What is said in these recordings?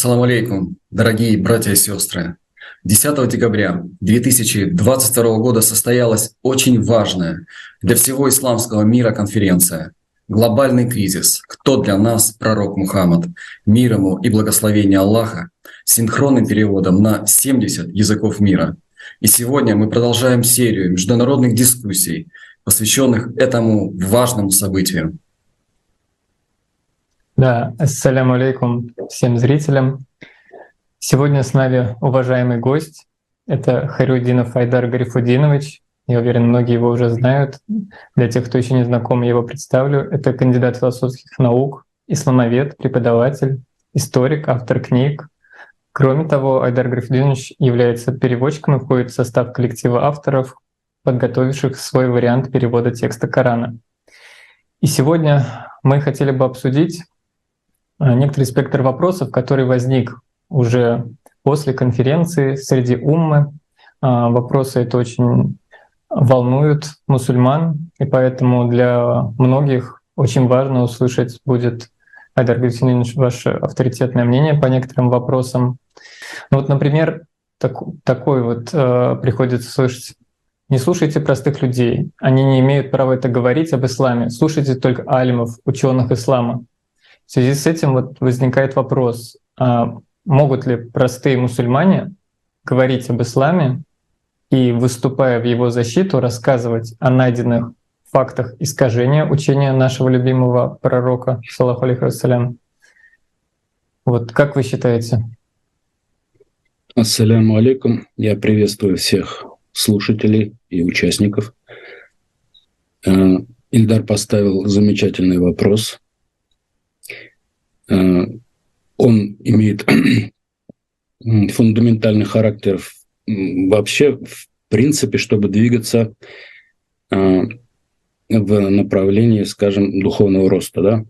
Ассаламу алейкум, дорогие братья и сестры. 10 декабря 2022 года состоялась очень важная для всего исламского мира конференция «Глобальный кризис. Кто для нас пророк Мухаммад? Мир ему и благословение Аллаха» с синхронным переводом на 70 языков мира. И сегодня мы продолжаем серию международных дискуссий, посвященных этому важному событию. Да, ассаляму алейкум всем зрителям. Сегодня с нами уважаемый гость. Это Хайруддинов Айдар Гарифуддинович. Я уверен, многие его уже знают. Для тех, кто еще не знаком, я его представлю. Это кандидат философских наук, исламовед, преподаватель, историк, автор книг. Кроме того, Айдар Гарифуддинович является переводчиком и входит в состав коллектива авторов, подготовивших свой вариант перевода текста Корана. И сегодня мы хотели бы обсудить некоторый спектр вопросов, который возник уже после конференции среди уммы. Вопросы это очень волнуют мусульман, и поэтому для многих очень важно услышать будет, Айдар Гарифуддинович, ваше авторитетное мнение по некоторым вопросам. Ну вот, например, такой вот приходится слышать: не слушайте простых людей, они не имеют права это говорить об исламе, слушайте только алимов, ученых ислама. В связи с этим вот возникает вопрос: могут ли простые мусульмане говорить об исламе и, выступая в его защиту, рассказывать о найденных фактах искажения учения нашего любимого пророка, саллаллаху алейхи вассалям? Вот как вы считаете? Ассаляму алейкум. Я приветствую всех слушателей и участников. Ильдар поставил замечательный вопрос. Он имеет фундаментальный характер вообще, в принципе, чтобы двигаться в направлении, скажем, духовного роста. Да?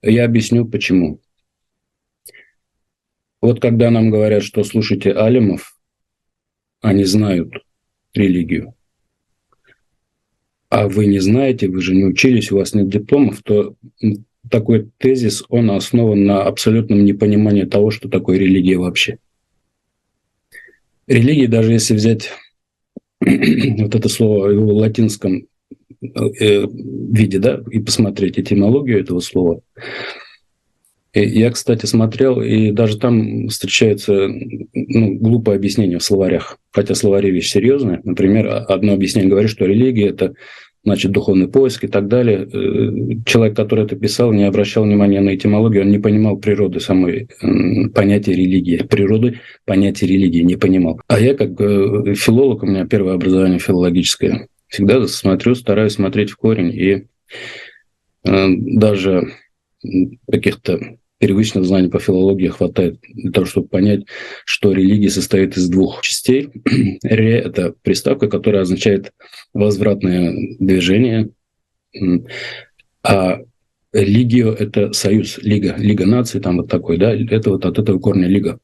Я объясню, почему. Вот когда нам говорят, что слушайте алимов, они знают религию, а вы не знаете, вы же не учились, у вас нет дипломов, то такой тезис, он основан на абсолютном непонимании того, что такое религия вообще. Религия, даже если взять вот это слово в его латинском виде, да, и посмотреть этимологию этого слова. Я, кстати, смотрел, и даже там встречается глупое объяснение в словарях. Хотя словари вещь серьезная. Например, одно объяснение говорит, что религия – это значит духовный поиск и так далее. Человек, который это писал, не обращал внимания на этимологию, он не понимал природы самой понятия религии. Природы понятия религии не понимал. А я, как филолог, у меня первое образование филологическое, всегда стараюсь смотреть в корень. И даже каких-то первичных знаний по филологии хватает для того, чтобы понять, что религия состоит из двух частей. Ре – это приставка, которая означает возвратное движение, а лигио – это союз, лига наций, там вот такой, да, это вот от этого корня лига.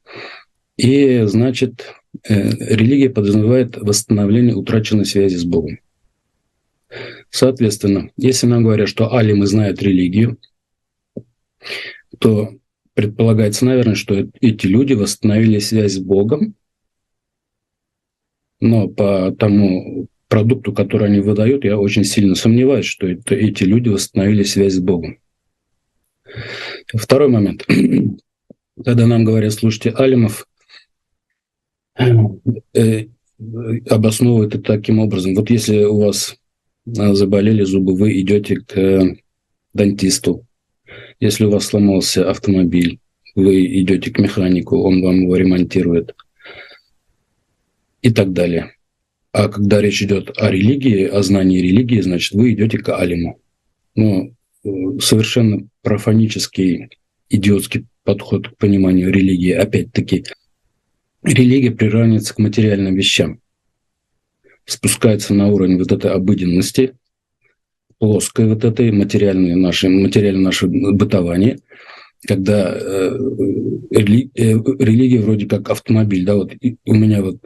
И, значит, религия подразумевает восстановление утраченной связи с Богом. Соответственно, если нам говорят, что алимы знают религию, то предполагается, наверное, что эти люди восстановили связь с Богом, но по тому продукту, который они выдают, я очень сильно сомневаюсь, что эти люди восстановили связь с Богом. Второй момент. Когда нам говорят, слушайте алимов, обосновывают это таким образом. Вот если у вас заболели зубы, вы идете к дантисту. Если у вас сломался автомобиль, вы идете к механику, он вам его ремонтирует и так далее. А когда речь идет о религии, о знании религии, значит, вы идете к алиму. Ну, совершенно профанический, идиотский подход к пониманию религии. Опять-таки, религия приравнивается к материальным вещам, спускается на уровень вот этой обыденности, плоской вот этой материальное наше бытование, когда религия вроде как автомобиль, да, вот у меня вот,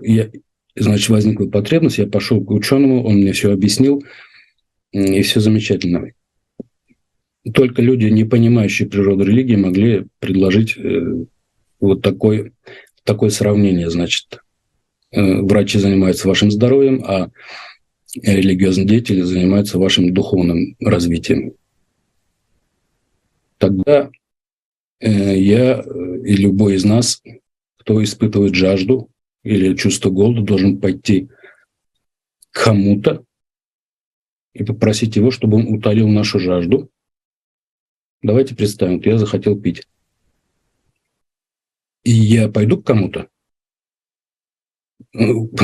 значит, возникла потребность, я пошел к ученому, он мне все объяснил, и все замечательно. только люди, не понимающие природу религии, могли предложить вот такое сравнение. Значит, врачи занимаются вашим здоровьем, а религиозные деятели занимаются вашим духовным развитием. Тогда я и любой из нас, кто испытывает жажду или чувство голода, должен пойти к кому-то и попросить его, чтобы он утолил нашу жажду. Давайте представим, я захотел пить. И я пойду к кому-то,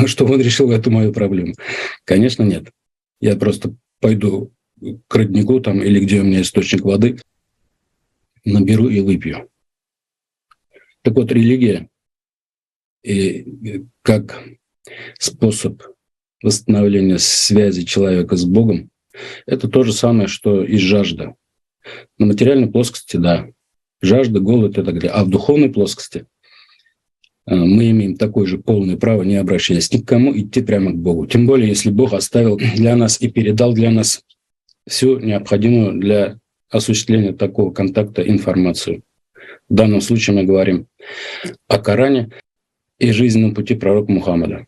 чтобы он решил эту мою проблему. Конечно, нет. Я просто пойду к роднику там, или где у меня источник воды, наберу и выпью. Так вот, религия и как способ восстановления связи человека с Богом – это то же самое, что и жажда. На материальной плоскости – да, жажда, голод и так далее. А в духовной плоскости мы имеем такое же полное право, не обращаясь ни к кому, идти прямо к Богу. Тем более, если Бог оставил для нас и передал для нас всю необходимую для осуществления такого контакта информацию. В данном случае мы говорим о Коране и жизненном пути пророка Мухаммада.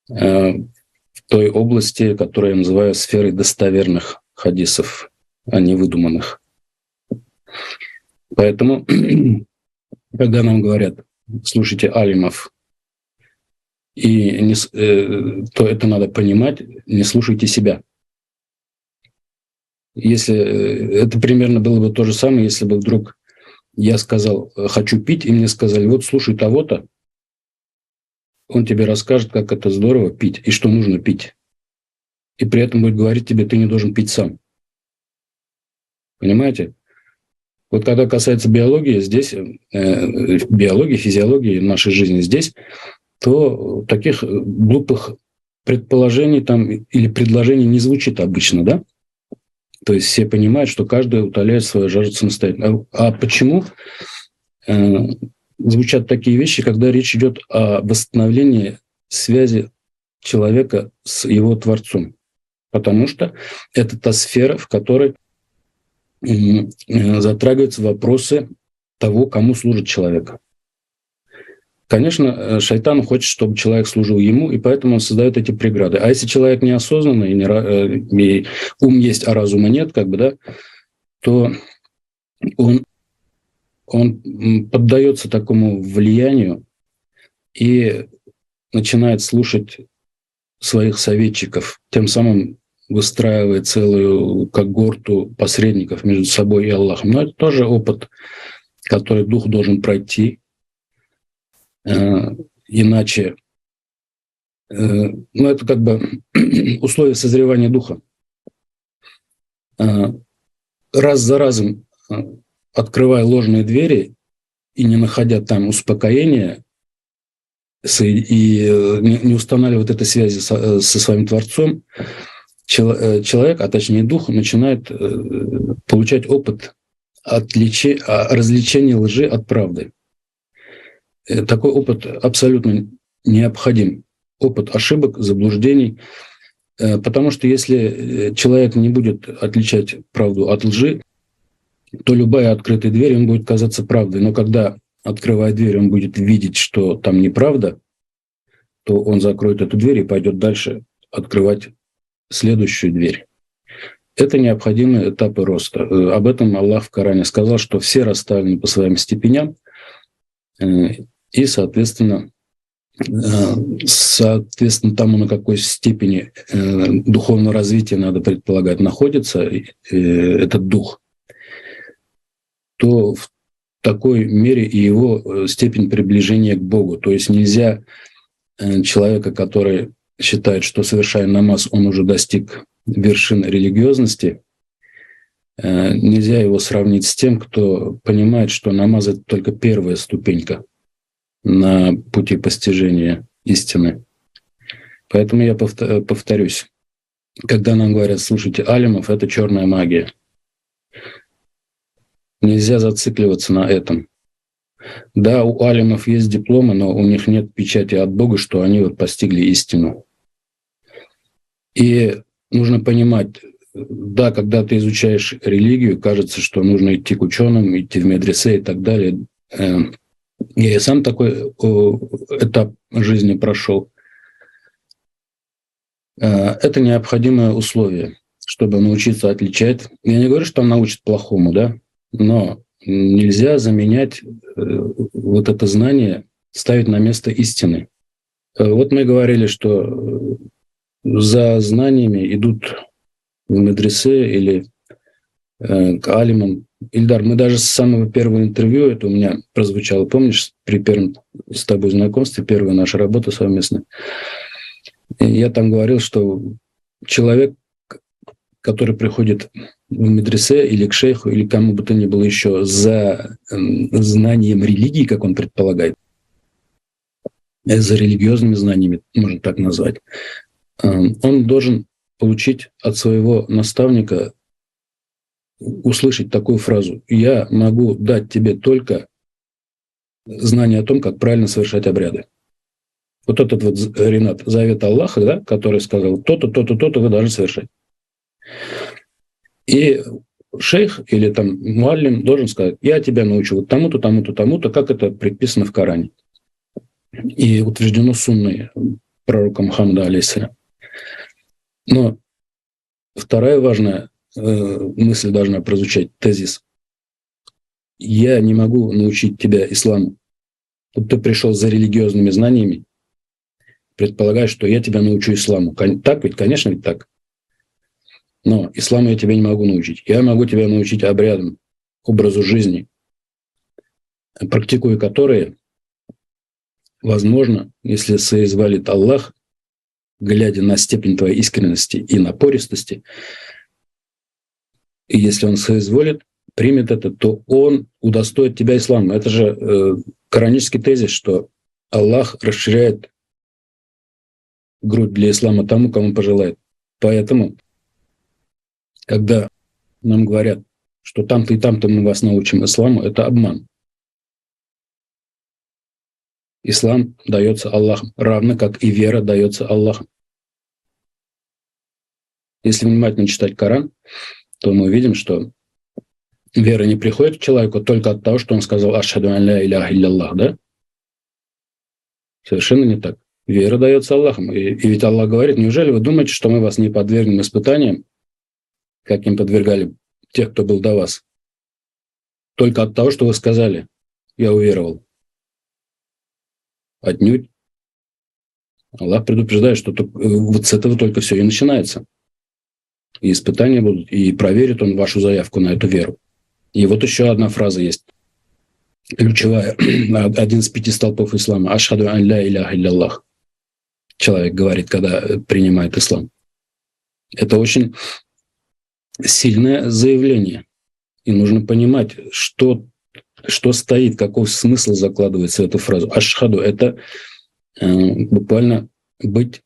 В той области, которую я называю сферой достоверных хадисов, а не выдуманных. Поэтому, когда нам говорят, слушайте алимов, то это надо понимать, не слушайте себя. Если это примерно было бы то же самое, если бы вдруг я сказал, хочу пить, и мне сказали, вот слушай того-то, он тебе расскажет, как это здорово пить и что нужно пить. И при этом будет говорить тебе, ты не должен пить сам. Понимаете? Вот когда касается биологии, здесь, биологии, физиологии нашей жизни здесь, то таких глупых предположений там или предложений не звучит обычно, да? То есть все понимают, что каждый утоляет свою жажду самостоятельно. А почему звучат такие вещи, когда речь идет о восстановлении связи человека с его Творцом? Потому что это та сфера, в которой затрагиваются вопросы того, кому служит человек. Конечно, шайтан хочет, чтобы человек служил ему, и поэтому он создает эти преграды. А если человек неосознанный, и ум есть, а разума нет, то он поддается такому влиянию и начинает слушать своих советчиков, тем самым выстраивая целую когорту посредников между собой и Аллахом. Но это тоже опыт, который дух должен пройти. Иначе, это условие созревания духа. Раз за разом, открывая ложные двери и не находя там успокоения, и не устанавливая этой связи со своим Творцом, человек, а точнее дух, начинает получать опыт развлечения лжи от правды. Такой опыт абсолютно необходим. Опыт ошибок, заблуждений. Потому что если человек не будет отличать правду от лжи, то любая открытая дверь ему будет казаться правдой. Но когда, открывая дверь, он будет видеть, что там неправда, то он закроет эту дверь и пойдет дальше открывать следующую дверь. Это необходимые этапы роста. Об этом Аллах в Коране сказал, что все расставлены по своим степеням, и, соответственно, тому, на какой степени духовного развития, надо предполагать, находится этот дух, то в такой мере и его степень приближения к Богу. То есть нельзя человека, который считает, что, совершая намаз, он уже достиг вершин религиозности, нельзя его сравнить с тем, кто понимает, что намаз – это только первая ступенька на пути постижения истины. Поэтому я повторюсь, когда нам говорят, слушайте, алимов – это черная магия. Нельзя зацикливаться на этом. Да, у алимов есть дипломы, но у них нет печати от Бога, что они постигли истину. И нужно понимать, да, когда ты изучаешь религию, кажется, что нужно идти к ученым, идти в медресе и так далее. Я и сам такой этап жизни прошел. Это необходимое условие, чтобы научиться отличать. Я не говорю, что он научит плохому, да, но нельзя заменять вот это знание, ставить на место истины. Вот мы говорили, что за знаниями идут в медресе или к алимам. Ильдар, мы даже с самого первого интервью, это у меня прозвучало, помнишь, при первом с тобой знакомстве, первая наша работа совместная, я там говорил, что человек, который приходит в медресе или к шейху, или кому бы то ни было еще за знанием религии, как он предполагает, за религиозными знаниями, можно так назвать, он должен получить от своего наставника, услышать такую фразу: «Я могу дать тебе только знание о том, как правильно совершать обряды». Вот этот вот, Ренат, завет Аллаха, да, который сказал: то-то, то-то, то-то вы должны совершать. И шейх или там муаллим должен сказать: я тебя научу вот тому-то, тому-то, тому-то, как это предписано в Коране и утверждено сунной пророка Мухаммада, алейхиссалям. Но вторая важная мысль должна прозвучать, тезис: я не могу научить тебя исламу. Вот ты пришел за религиозными знаниями, предполагаешь, что я тебя научу исламу. Так ведь? Конечно, ведь так. Но исламу я тебя не могу научить. Я могу тебя научить обрядам, образу жизни, практикуя которые, возможно, если соизволит Аллах, глядя на степень твоей искренности и напористости, и если он соизволит, примет это, то он удостоит тебя ислама. Это же коранический тезис, что Аллах расширяет грудь для ислама тому, кому пожелает. Поэтому, когда нам говорят, что там-то и там-то мы вас научим исламу, это обман. Ислам дается Аллахом, равно как и вера дается Аллахом. Если внимательно читать Коран, то мы увидим, что вера не приходит к человеку только от того, что он сказал «Ашхаду ан ля иляхаилляллах», да? Совершенно не так. Вера дается Аллахом. И ведь Аллах говорит: неужели вы думаете, что мы вас не подвергнем испытаниям, как им подвергали тех, кто был до вас, только от того, что вы сказали «я уверовал»? Отнюдь. Аллах предупреждает, что вот с этого только все и начинается. И испытания будут, и проверит он вашу заявку на эту веру. И вот еще одна фраза есть, ключевая, один из 5 столпов ислама. «Ашхаду ан ля иляхаилляллах». Человек говорит, когда принимает ислам. Это очень сильное заявление. И нужно понимать, что стоит, какой смысл закладывается в эту фразу. «Ашхаду» — это буквально быть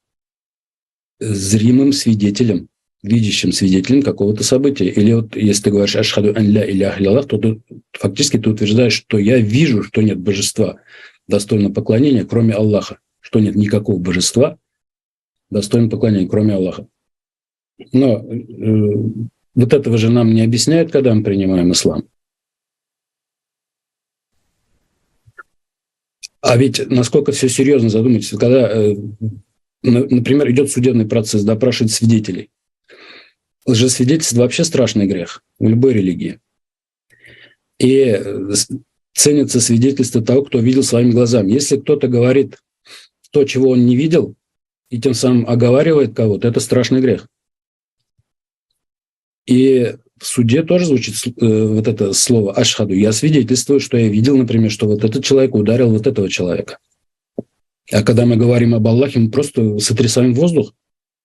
зримым свидетелем, видящим свидетелем какого-то события. Или вот если ты говоришь «Ашхаду ан ля иляхаилляллах», то фактически ты утверждаешь, что я вижу, что нет божества достойного поклонения, кроме Аллаха, что нет никакого божества достойного поклонения, кроме Аллаха. Но вот этого же нам не объясняют, когда мы принимаем ислам. А ведь насколько все серьезно, задумайтесь, когда, например, идет судебный процесс, допрашивают свидетелей. Лжесвидетельство вообще страшный грех в любой религии. И ценится свидетельство того, кто видел своими глазами. Если кто-то говорит то, чего он не видел, и тем самым оговаривает кого-то, это страшный грех. И в суде тоже звучит вот это слово «ашхаду». Я свидетельствую, что я видел, например, что вот этот человек ударил вот этого человека. А когда мы говорим об Аллахе, мы просто сотрясаем воздух.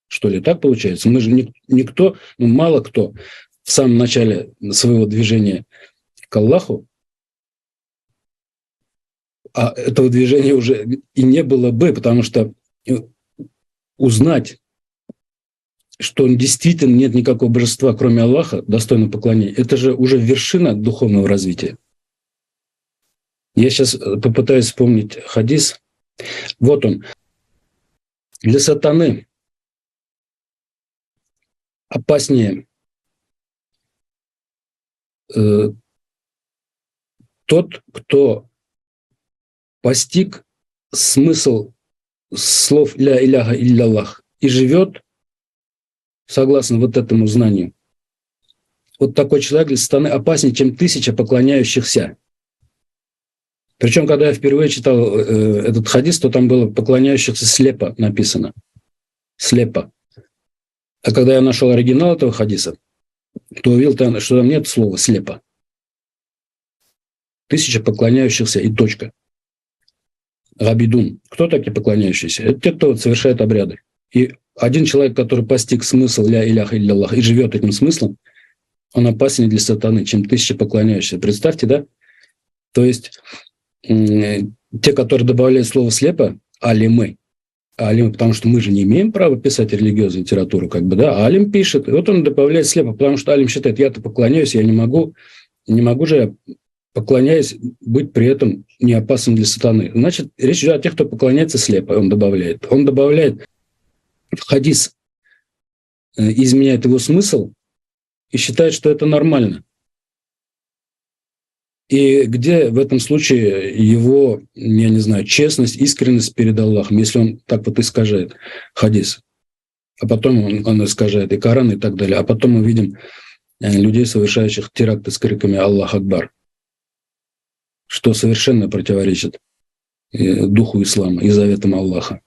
Что ли, так получается? Мы же никто, мало кто в самом начале своего движения к Аллаху, а этого движения уже и не было бы, потому что узнать, что действительно нет никакого божества, кроме Аллаха, достойного поклонения, это же уже вершина духовного развития. Я сейчас попытаюсь вспомнить хадис. Вот он. Для сатаны опаснее тот, кто постиг смысл слов «ля иляха илляллах» и живет согласно вот этому знанию, вот такой человек для сатаны опаснее, чем 1000 поклоняющихся. Причем, когда я впервые читал этот хадис, то там было «поклоняющихся слепо» написано. Слепо. А когда я нашел оригинал этого хадиса, то увидел, что там нет слова «слепо». 1000 поклоняющихся и точка. Габидун. Кто такие поклоняющиеся? Это те, кто совершает обряды. И один человек, который постиг смысл «ля иляха илляллах» и живет этим смыслом, он опаснее для сатаны, чем 1000 поклоняющихся. Представьте, да? То есть те, которые добавляют слово «слепо», алимы, потому что мы же не имеем права писать религиозную литературу, как бы, да, а алим пишет, и вот он добавляет «слепо», потому что алим считает, я-то поклоняюсь, я не могу же, поклоняясь, быть при этом не опасным для сатаны. Значит, речь идет о тех, кто поклоняется слепо, он добавляет. Он добавляет в хадис, изменяет его смысл и считает, что это нормально. И где в этом случае его, я не знаю, честность, искренность перед Аллахом, если он так вот искажает хадис, а потом он искажает и Коран и так далее, а потом мы видим людей, совершающих теракты с криками «Аллах Акбар», что совершенно противоречит духу ислама и заветам Аллаха.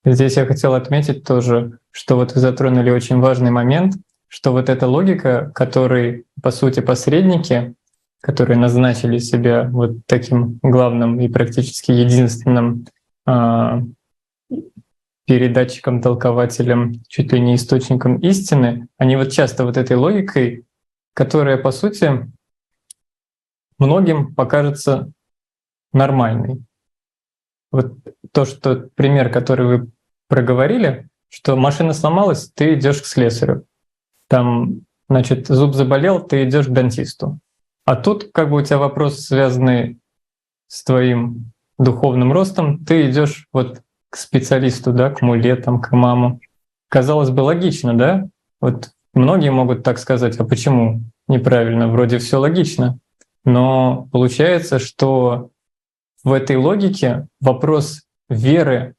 Здесь я хотел отметить тоже, что вот вы затронули очень важный момент, что вот эта логика, которой, по сути, посредники, которые назначили себя вот таким главным и практически единственным передатчиком, толкователем, чуть ли не источником истины, они вот часто вот этой логикой, которая, по сути, многим покажется нормальной. Вот то, что пример, который вы проговорили, что машина сломалась, ты идешь к слесарю. Там, значит, зуб заболел, ты идешь к дантисту. А тут как бы у тебя вопрос, связанный с твоим духовным ростом, ты идешь вот к специалисту, да, к муле, там, к имаму. Казалось бы, логично, да? Вот многие могут так сказать, а почему неправильно? Вроде все логично. Но получается, что в этой логике вопрос веры,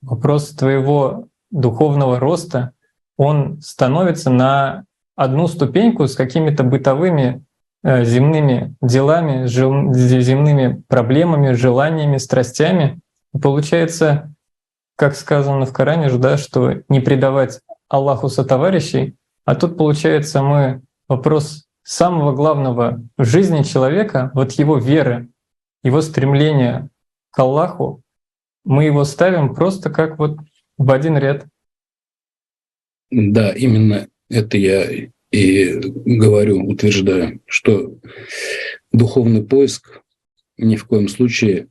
вопрос твоего духовного роста, он становится на одну ступеньку с какими-то бытовыми земными делами, земными проблемами, желаниями, страстями. И получается, как сказано в Коране же, да, что не предавать Аллаху сотоварищей, а тут, получается, мы вопрос самого главного в жизни человека, вот его веры, его стремления к Аллаху, мы его ставим просто как вот в один ряд. Да, именно это я и говорю, утверждаю, что духовный поиск ни в коем случае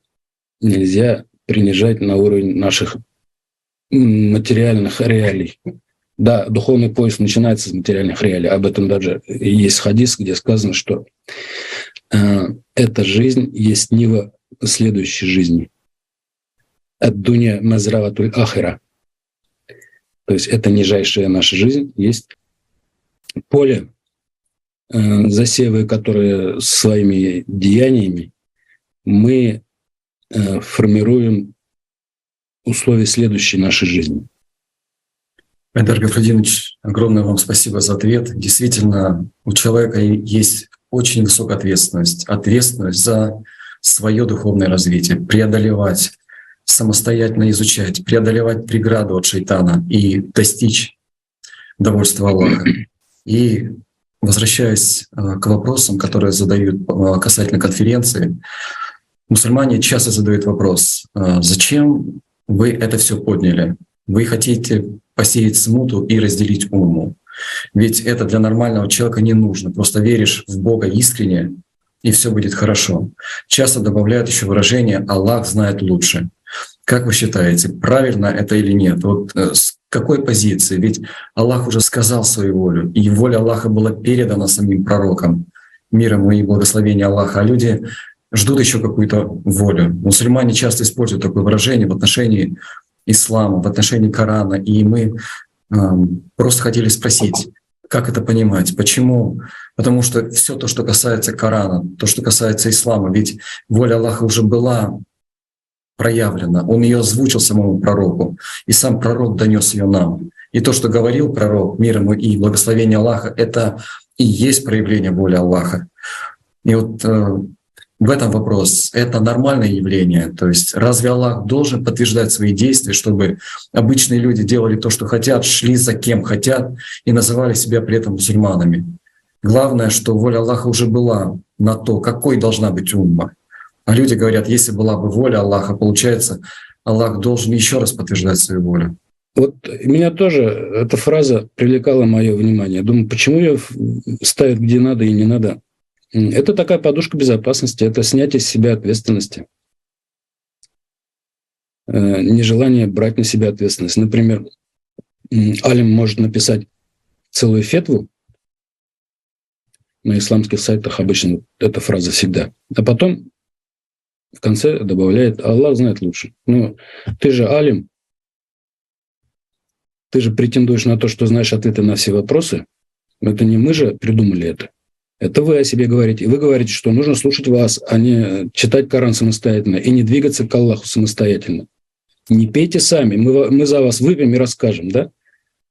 нельзя принижать на уровень наших материальных реалий. Да, духовный поиск начинается с материальных реалий. Об этом даже есть хадис, где сказано, что эта жизнь есть нива следующей жизни. Ад-дуня мазраватуль ахира. То есть это нижайшая наша жизнь, есть поле, засевы, которые своими деяниями мы формируем условия следующей нашей жизни. Айдар Гафрудинович, огромное вам спасибо за ответ. Действительно, у человека есть очень высокая ответственность за свое духовное развитие, преодолевать, самостоятельно изучать, преодолевать преграду от шайтана и достичь довольства Аллаха. И возвращаясь к вопросам, которые задают касательно конференции, мусульмане часто задают вопрос: зачем вы это все подняли? Вы хотите посеять смуту и разделить уму. Ведь это для нормального человека не нужно. Просто веришь в Бога искренне, и все будет хорошо. Часто добавляют еще выражение «Аллах знает лучше». Как вы считаете, правильно это или нет? Вот с какой позиции? Ведь Аллах уже сказал свою волю, и воля Аллаха была передана самим пророкам. Мир ему и благословение Аллаха. А люди ждут еще какую-то волю. Мусульмане часто используют такое выражение в отношении ислама, в отношении Корана. И мы просто хотели спросить, Как это понимать? Почему? Потому что все то, что касается Корана, то, что касается ислама, ведь воля Аллаха уже была проявлена. Он ее озвучил самому пророку, и сам пророк донес ее нам. И то, что говорил пророк, мир ему и благословение Аллаха, это и есть проявление воли Аллаха. И вот в этом вопрос. Это нормальное явление. То есть разве Аллах должен подтверждать свои действия, чтобы обычные люди делали то, что хотят, шли за кем хотят и называли себя при этом мусульманами? Главное, что воля Аллаха уже была на то, какой должна быть умма. А люди говорят, если была бы воля Аллаха, получается, Аллах должен еще раз подтверждать свою волю. Вот меня тоже эта фраза привлекала мое внимание. Думаю, почему ее ставят где надо и не надо? Это такая подушка безопасности, это снятие с себя ответственности. Нежелание брать на себя ответственность. Например, алим может написать целую фетву, на исламских сайтах обычно эта фраза всегда, а потом в конце добавляет «Аллах знает лучше». Ну, ты же алим, ты же претендуешь на то, что знаешь ответы на все вопросы. Это не мы же придумали это. Это вы о себе говорите. И вы говорите, что нужно слушать вас, а не читать Коран самостоятельно и не двигаться к Аллаху самостоятельно. Не пейте сами, мы за вас выпьем и расскажем, да?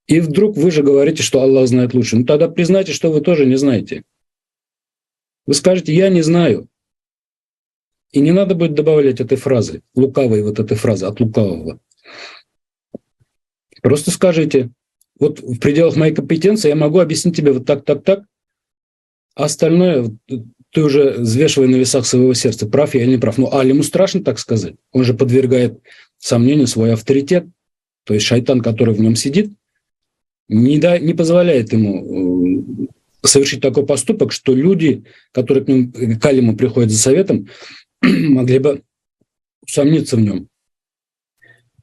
И вдруг вы же говорите, что Аллах знает лучше. Ну тогда признайте, что вы тоже не знаете. Вы скажете «я не знаю». И не надо будет добавлять этой фразы, лукавой вот этой фразы, от лукавого. Просто скажите, вот в пределах моей компетенции я могу объяснить тебе вот так, так, так, а остальное ты уже взвешивай на весах своего сердца, прав я или не прав. Ну, алиму страшно так сказать. Он же подвергает сомнению свой авторитет. То есть шайтан, который в нем сидит, не позволяет ему совершить такой поступок, что люди, которые к алиму приходят за советом, могли бы усомниться в нем.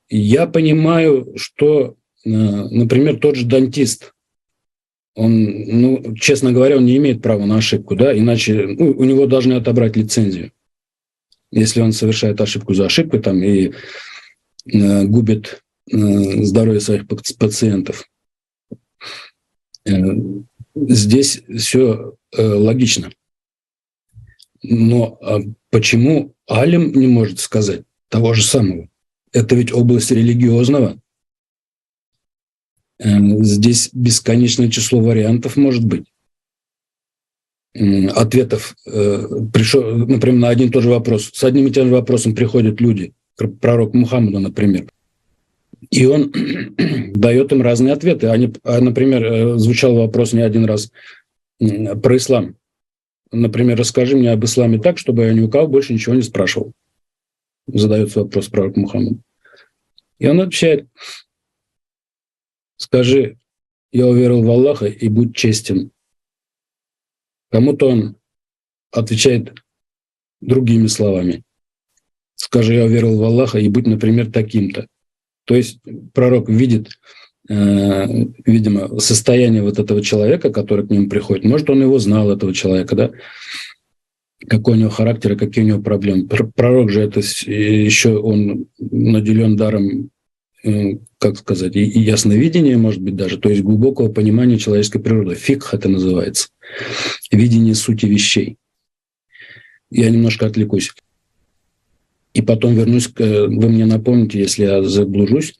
Я понимаю, что, например, тот же дантист, он, честно говоря, он не имеет права на ошибку, да, иначе у него должны отобрать лицензию. Если он совершает ошибку за ошибкой там, и губит здоровье своих пациентов. Здесь все логично. Но почему алим не может сказать того же самого? Это ведь область религиозного. Здесь бесконечное число вариантов может быть. Ответов пришел, например, на один и тот же вопрос. С одним и тем же вопросом приходят люди, пророк Мухаммаду, например. И он дает им разные ответы. Например, звучал вопрос не один раз про ислам. Например, расскажи мне об исламе так, чтобы я ни у кого больше ничего не спрашивал. Задается вопрос пророк Мухаммад. И он отвечает: скажи, я уверовал в Аллаха и будь честен. Кому-то он отвечает другими словами. Скажи, я уверовал в Аллаха и будь, например, таким-то. То есть пророк видит, видимо, состояние вот этого человека, который к нему приходит. Может, он его знал, этого человека, да? Какой у него характер и какие у него проблемы. Пророк же это еще он наделен даром, как сказать, и ясновидение, может быть, даже, то есть глубокого понимания человеческой природы. Фикх это называется. Видение сути вещей. Я немножко отвлекусь. И потом вернусь, вы мне напомните, если я заблужусь,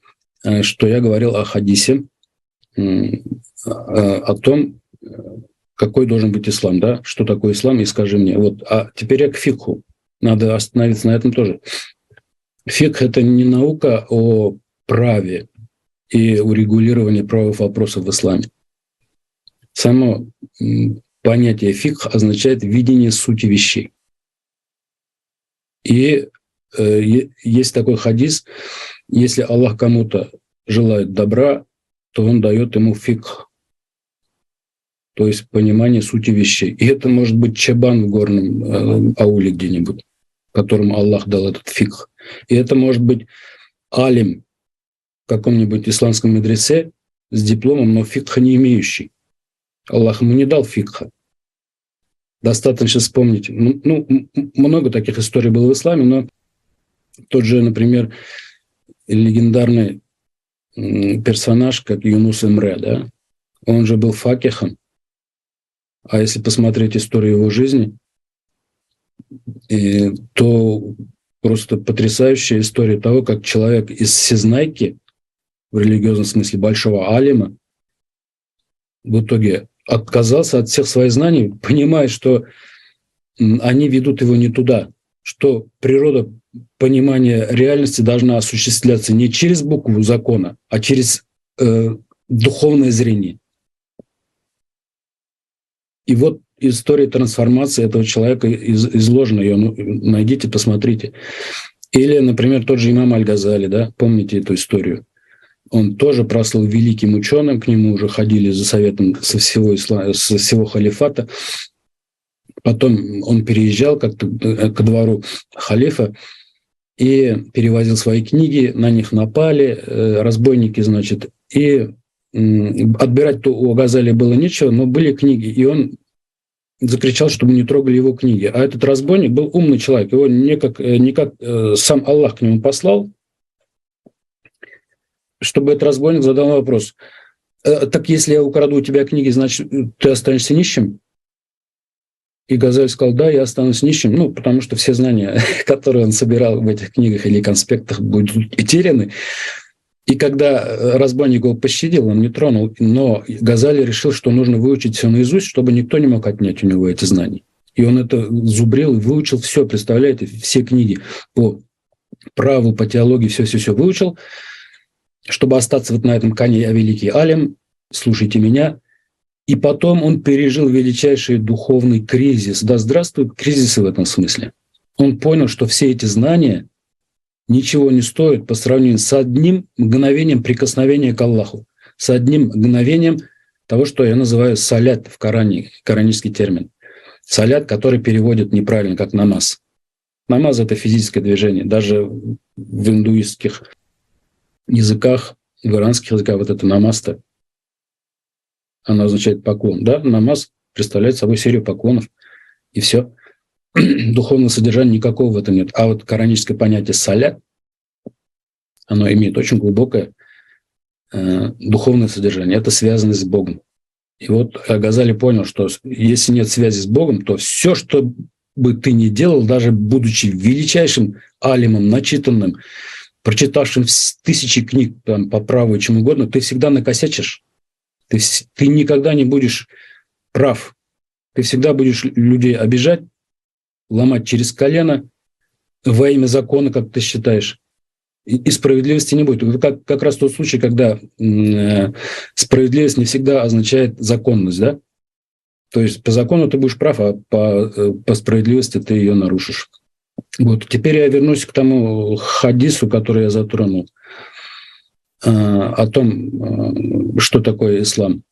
что я говорил о хадисе, о том, какой должен быть ислам, да? Что такое ислам, и скажи мне. Вот. А теперь я к фикху. Надо остановиться на этом тоже. Фикх – это не наука о праве и урегулировании правовых вопросов в исламе. Само понятие фикх означает видение сути вещей. И есть такой хадис: если Аллах кому-то желает добра, то Он дает ему фикх, то есть понимание сути вещей. И это может быть чабан в горном ауле где-нибудь, которому Аллах дал этот фикх. И это может быть алим в каком-нибудь исламском медресе с дипломом, но фикха не имеющий. Аллах ему не дал фикха. Достаточно вспомнить. Много таких историй было в исламе, но тот же, например, легендарный персонаж, как Юнус Эмре, да, Он же был факихом. А если посмотреть историю его жизни, то просто потрясающая история того, как человек из всезнайки, в религиозном смысле большого алима, в итоге отказался от всех своих знаний, понимая, что они ведут его не туда, что природа понимания реальности должна осуществляться не через букву закона, а через духовное зрение. И вот история трансформации этого человека изложена, ее найдите, посмотрите. Или, например, тот же имам Аль-Газали, да, помните эту историю? Он тоже прослыл великим ученым, к нему уже ходили за советом со всего халифата. Потом он переезжал как-то ко двору халифа и перевозил свои книги, на них напали разбойники, значит, и отбирать-то у Газали было нечего, но были книги, и он закричал, чтобы не трогали его книги. А этот разбойник был умный человек, его никак сам Аллах к нему послал, чтобы этот разбойник задал вопрос: так если я украду у тебя книги, значит, ты останешься нищим? И Газаль сказал: да, я останусь нищим, потому что все знания, которые он собирал в этих книгах или конспектах, будут утеряны. И когда разбойник его пощадил, он не тронул, но Газали решил, что нужно выучить все наизусть, чтобы никто не мог отнять у него эти знания. И он это зубрил и выучил все, представляете, все книги по праву, по теологии, все выучил, чтобы остаться вот на этом коне: я великий алим, слушайте меня. И потом он пережил величайший духовный кризис. Да здравствуют кризисы в этом смысле. Он понял, что все эти знания ничего не стоят по сравнению с одним мгновением прикосновения к Аллаху, с одним мгновением того, что я называю салят в Коране, коранический термин. Салят, который переводят неправильно, как намаз. Намаз — это физическое движение. Даже в индуистских языках, в иранских языках вот это намаз-то, оно означает поклон. Да? Намаз представляет собой серию поклонов, и все. Духовного содержания никакого в этом нет. А вот кораническое понятие салят, оно имеет очень глубокое духовное содержание. Это связано с Богом. И вот Газали понял, что если нет связи с Богом, то все, что бы ты ни делал, даже будучи величайшим алимом, начитанным, прочитавшим тысячи книг там, по праву и чему угодно, ты всегда накосячишь. Ты никогда не будешь прав. Ты всегда будешь людей обижать, ломать через колено во имя закона, как ты считаешь. И справедливости не будет. Это как раз тот случай, когда справедливость не всегда означает законность. Да? То есть по закону ты будешь прав, а по справедливости ты ее нарушишь. Вот. Теперь я вернусь к тому хадису, который я затронул, о том, что такое ислам.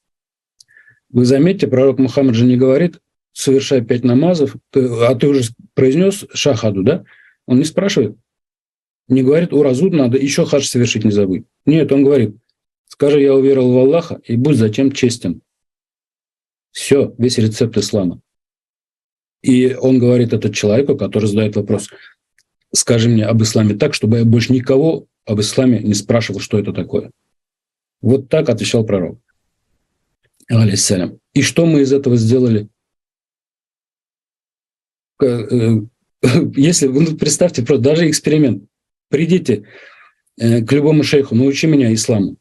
Вы заметьте, пророк Мухаммад же не говорит: совершай 5 намазов, а ты уже произнес шахаду, да? Он не спрашивает, не говорит: уразуд, надо еще хадж совершить, не забудь. Нет, он говорит: скажи, я уверовал в Аллаха, и будь затем честен. Все, весь рецепт ислама. И он говорит это человеку, который задает вопрос: скажи мне об исламе так, чтобы я больше никого об исламе не спрашивал, что это такое. Вот так отвечал пророк, алейхиссалям. И что мы из этого сделали? Если вы представьте, просто даже эксперимент. Придите к любому шейху: научи меня исламу.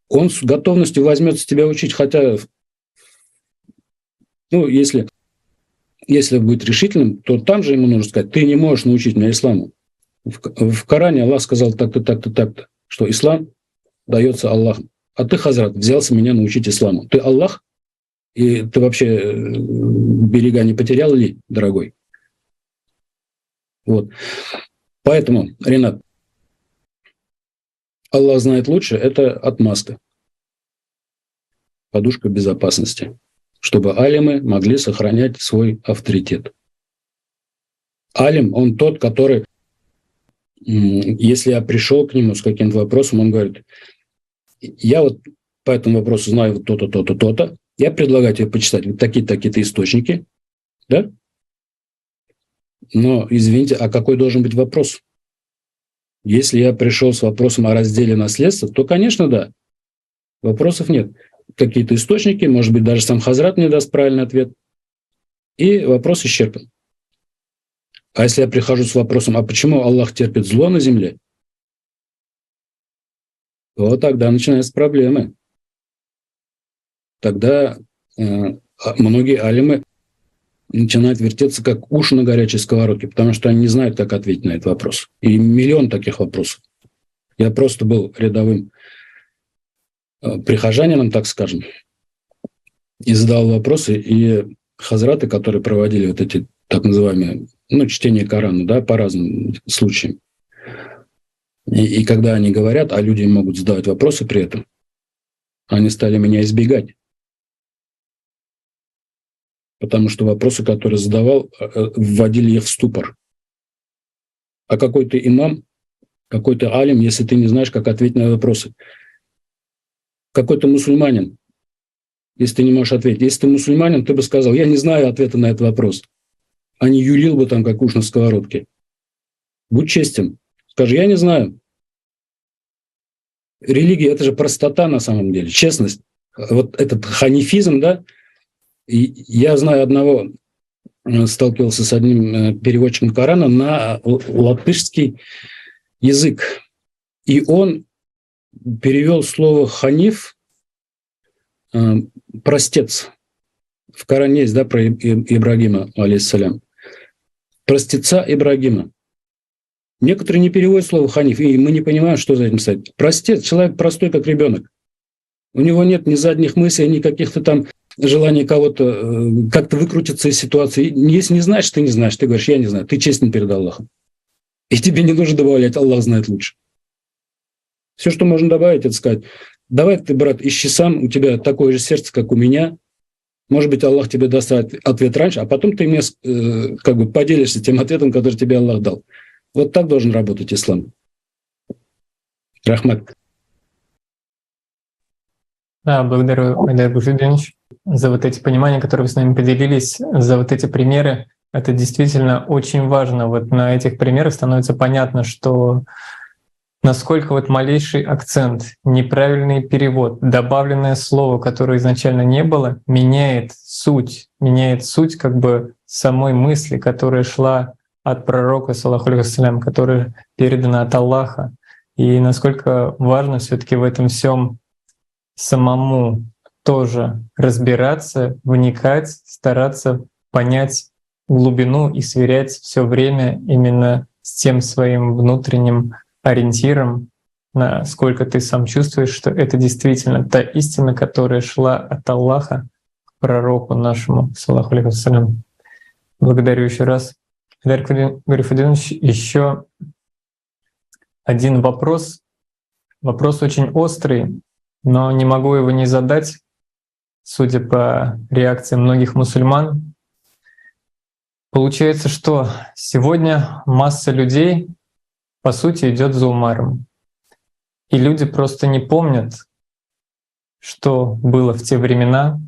Он с готовностью возьмется тебя учить, хотя, если быть решительным, то там же ему нужно сказать: ты не можешь научить меня исламу. В Коране Аллах сказал так-то, так-то, так-то, что ислам дается Аллахом. А ты, Хазрат, взялся меня научить исламу. Ты Аллах? И ты вообще берега не потерял ли, дорогой? Вот. Поэтому, Ренат, Аллах знает лучше — это отмазка. Подушка безопасности. Чтобы алимы могли сохранять свой авторитет. Алим, он тот, который, если я пришел к нему с каким-то вопросом, он говорит: я вот по этому вопросу знаю вот то-то, то-то, то-то, я предлагаю тебе почитать вот такие-то источники, да? Но, извините, а какой должен быть вопрос? Если я пришел с вопросом о разделе наследства, то, конечно, да. Вопросов нет. Какие-то источники, может быть, даже сам Хазрат мне даст правильный ответ. И вопрос исчерпан. А если я прихожу с вопросом, а почему Аллах терпит зло на земле, то тогда начинаются проблемы. Тогда многие алимы начинают вертеться как уши на горячей сковородке, потому что они не знают, как ответить на этот вопрос. И миллион таких вопросов. Я просто был рядовым прихожанином, так скажем, и задал вопросы, и хазраты, которые проводили вот эти так называемые, чтение Корана, да, по разным случаям. И когда они говорят, а люди могут задавать вопросы при этом, они стали меня избегать. Потому что вопросы, которые задавал, вводили их в ступор. А какой ты имам, какой ты алим, если ты не знаешь, как ответить на вопросы? Какой ты мусульманин, если ты не можешь ответить? Если ты мусульманин, ты бы сказал, я не знаю ответа на этот вопрос. А не юлил бы там, как уж на сковородке. Будь честен. Скажи, я не знаю. Религия – это же простота на самом деле, честность. Вот этот ханифизм, да, и я знаю одного, сталкивался с одним переводчиком Корана на латышский язык. И он перевел слово «ханиф» простец. В Коране есть, да, про Ибрагима, алейхиссалям. Простеца Ибрагима. Некоторые не переводят слово «ханиф», и мы не понимаем, что за этим стоит. Простец, человек простой, как ребенок. У него нет ни задних мыслей, ни каких-то там желаний кого-то как-то выкрутиться из ситуации. Если не знаешь, ты не знаешь. Ты говоришь, я не знаю. Ты честен перед Аллахом. И тебе не нужно добавлять, Аллах знает лучше. Все, что можно добавить, это сказать, давай ты, брат, ищи сам, у тебя такое же сердце, как у меня. Может быть, Аллах тебе даст ответ раньше, а потом ты мне поделишься тем ответом, который тебе Аллах дал. Вот так должен работать ислам. Рахмат. Да, благодарю, Айдар Гуршидинович, за вот эти понимания, которые вы с нами поделились, за вот эти примеры. Это действительно очень важно. Вот на этих примерах становится понятно, что насколько вот малейший акцент, неправильный перевод, добавленное слово, которое изначально не было, меняет суть как бы самой мысли, которая шла от пророка, саллаллаху алейхи вассалям, которая передана от Аллаха. И насколько важно все-таки в этом всем самому тоже разбираться, вникать, стараться понять глубину и сверять все время именно с тем своим внутренним ориентиром, насколько ты сам чувствуешь, что это действительно та истина, которая шла от Аллаха к пророку нашему, саллаллаху алейхи вассалям. Благодарю еще раз. Айдар Гарифудинович, еще один вопрос. Вопрос очень острый, но не могу его не задать, судя по реакции многих мусульман. Получается, что сегодня масса людей, по сути, идет за Умаром. И люди просто не помнят, что было в те времена,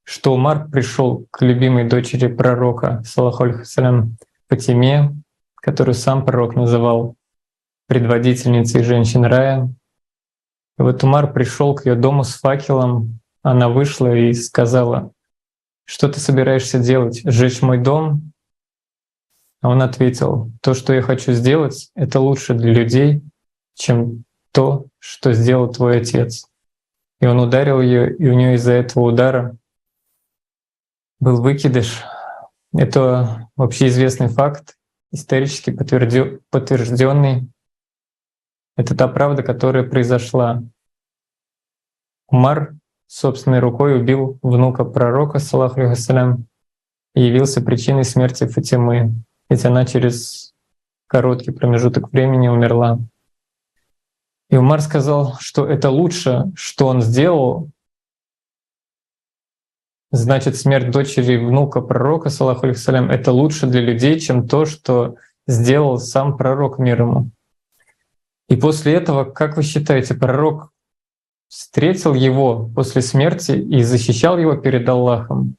что Умар пришел к любимой дочери пророка, саллаллаху алейхи вассалям, Фатиме, которую сам пророк называл предводительницей женщин рая. И вот Умар пришел к ее дому с факелом, она вышла и сказала: «Что ты собираешься делать? Сжечь мой дом?» А он ответил: «То, что я хочу сделать, это лучше для людей, чем то, что сделал твой отец». И он ударил ее, и у нее из-за этого удара был выкидыш. Это общеизвестный факт, исторически подтвержденный. Это та правда, которая произошла. Умар собственной рукой убил внука пророка, саллаллаху алейхи вассалям, и явился причиной смерти Фатимы, ведь она через короткий промежуток времени умерла. И Умар сказал, что это лучше, что он сделал, значит, смерть дочери и внука пророка, саллаллаху алейхи вассалям, это лучше для людей, чем то, что сделал сам пророк, мир ему. И после этого, как вы считаете, пророк встретил его после смерти и защищал его перед Аллахом?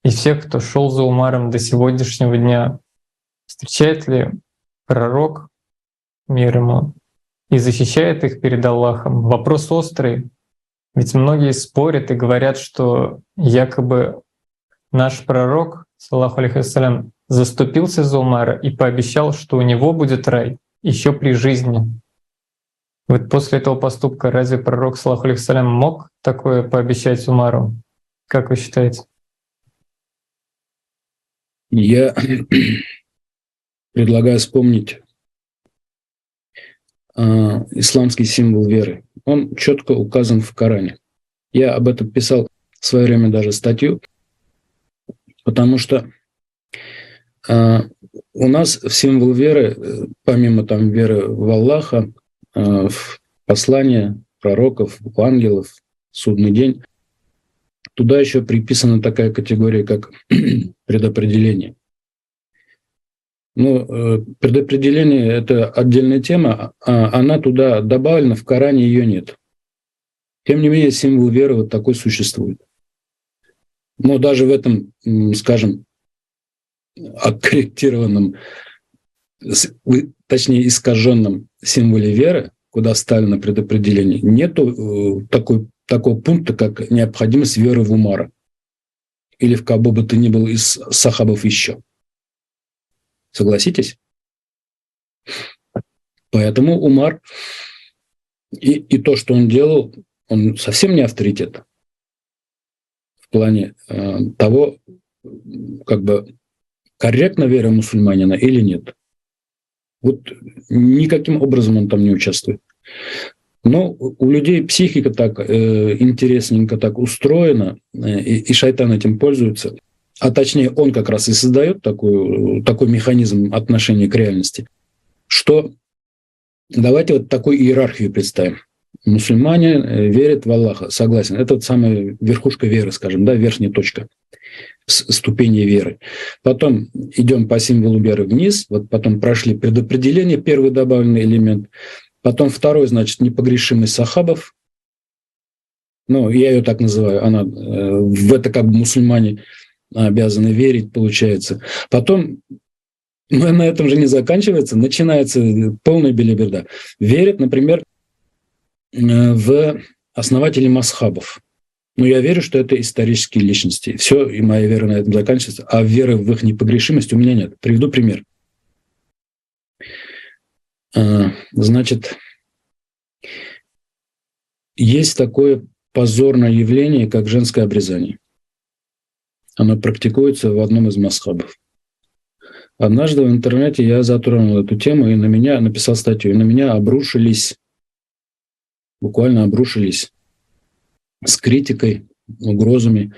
И всех, кто шел за Умаром до сегодняшнего дня, встречает ли пророк, мир ему, и защищает их перед Аллахом? Вопрос острый, Ведь многие спорят и говорят, что якобы наш пророк, саллаху алейхи вассалям, заступился за Умара и пообещал, что у него будет рай еще при жизни. Вот после этого поступка разве пророк, саллаху алейхи вассалям, мог такое пообещать Умару? Как вы считаете? Я предлагаю вспомнить исламский символ веры. Он четко указан в Коране. Я об этом писал в свое время даже статью, потому что у нас в символ веры, помимо там веры в Аллаха, в послания пророков, в ангелов, судный день, туда еще приписана такая категория, как предопределение. Ну, предопределение – это отдельная тема, она туда добавлена, в Коране ее нет. Тем не менее, символ веры вот такой существует. Но даже в этом, скажем, оккорректированном, точнее искаженном символе веры, куда вставлено предопределение, нету такого пункта, как необходимость веры в Умара или в кого бы то ни было из сахабов еще. Согласитесь? Поэтому Умар и то, что он делал, он совсем не авторитет в плане того, как бы корректна вера мусульманина или нет. Вот никаким образом он там не участвует. Но у людей психика так интересненько так устроена, и шайтан этим пользуется. А точнее, он как раз и создает такой механизм отношения к реальности, что давайте вот такую иерархию представим. Мусульмане верят в Аллаха, согласен. Это вот самая верхушка веры, скажем, да, верхняя точка ступени веры. Потом идем по символу веры вниз, вот потом прошли предопределение, первый добавленный элемент. Потом второй, значит, непогрешимость сахабов. Ну, я ее так называю, она в это как бы мусульмане обязаны верить, получается. Потом, на этом же не заканчивается, начинается полная белиберда. Верят, например, в основателей масхабов. Но я верю, что это исторические личности. Все, и моя вера на этом заканчивается. А веры в их непогрешимость у меня нет. Приведу пример. Значит, есть такое позорное явление, как женское обрезание. Оно практикуется в одном из масхабов. Однажды в интернете я затронул эту тему и на меня написал статью, и на меня буквально обрушились с критикой, угрозами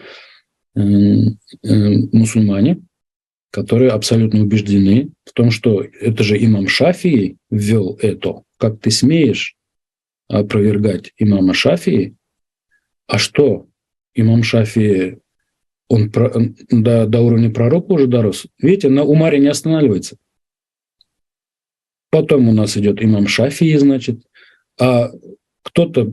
мусульмане, которые абсолютно убеждены в том, что это же имам Шафии ввел это. Как ты смеешь опровергать имама Шафии? А что, имам Шафии, он до уровня пророка уже дорос? Видите, на Умаре не останавливается. Потом у нас идет имам Шафии, значит, а кто-то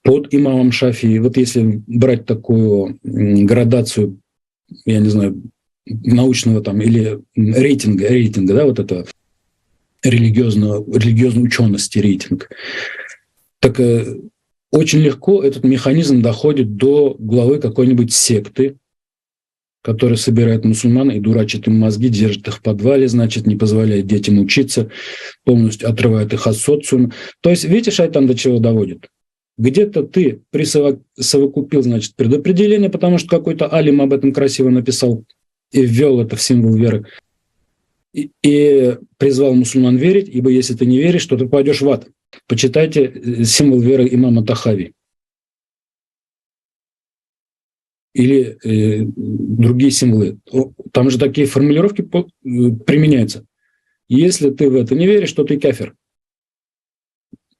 под имамом Шафии. Вот если брать такую градацию, я не знаю, научного там или рейтинга, да, вот этого религиозной учености рейтинг, так очень легко этот механизм доходит до главы какой-нибудь секты, которая собирает мусульман и дурачит им мозги, держит их в подвале, значит, не позволяет детям учиться, полностью отрывает их от социума. То есть, видите, шайтан до чего доводит? Где-то ты присовокупил, значит, предопределение, потому что какой-то алим об этом красиво написал и ввел это в символ веры, и призвал мусульман верить, ибо если ты не веришь, то ты пойдешь в ад. Почитайте символ веры имама Тахави. Или другие символы. Там же такие формулировки применяются. Если ты в это не веришь, то ты кафир.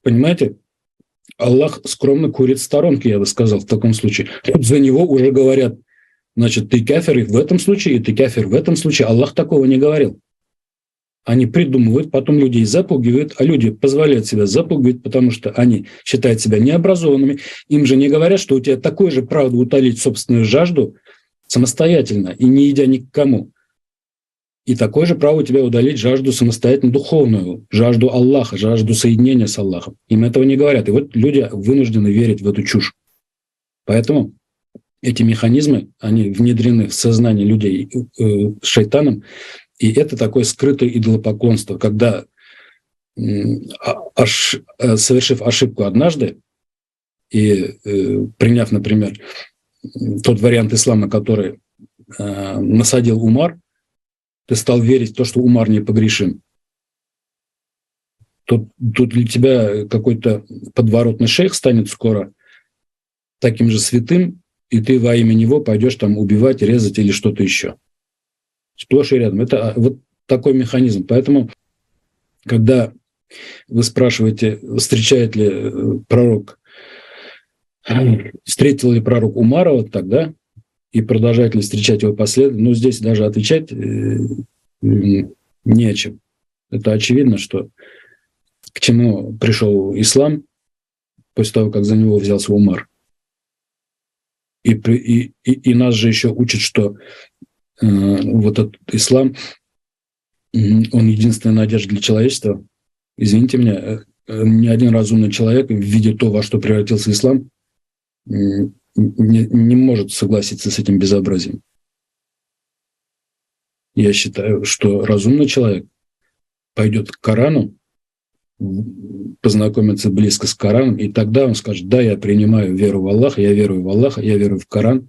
Понимаете? Аллах скромно курит в сторонке, я бы сказал, в таком случае. Тут за него уже говорят, значит, ты кафир и в этом случае, и ты кафир в этом случае. Аллах такого не говорил. Они придумывают, потом людей запугивают, а люди позволяют себя запугивать, потому что они считают себя необразованными. Им же не говорят, что у тебя такое же право утолить собственную жажду самостоятельно и не идя ни к кому. И такое же право у тебя удалить жажду самостоятельно духовную, жажду Аллаха, жажду соединения с Аллахом. Им этого не говорят. И вот люди вынуждены верить в эту чушь. Поэтому эти механизмы, они внедрены в сознание людей шайтаном, и это такое скрытое идолопоклонство, когда, совершив ошибку однажды и приняв, например, тот вариант ислама, который насадил Умар, ты стал верить в то, что Умар непогрешим. Тут для тебя какой-то подворотный шейх станет скоро таким же святым, и ты во имя него пойдешь там убивать, резать или что-то еще. Сплошь и рядом. Это вот такой механизм. Поэтому, когда вы спрашиваете, встретил ли пророк Умара вот так, да, и продолжает ли встречать его последовательно, здесь даже отвечать не о чем. Это очевидно, что к чему пришел ислам после того, как за него взялся Умар. И нас же еще учат, что вот этот ислам, он единственная надежда для человечества. Извините меня, ни один разумный человек, видя то, во что превратился ислам, не может согласиться с этим безобразием. Я считаю, что разумный человек пойдет к Корану, познакомиться близко с Кораном, и тогда он скажет: да, я принимаю веру в Аллаха, я верую в Аллаха, я верую в Коран.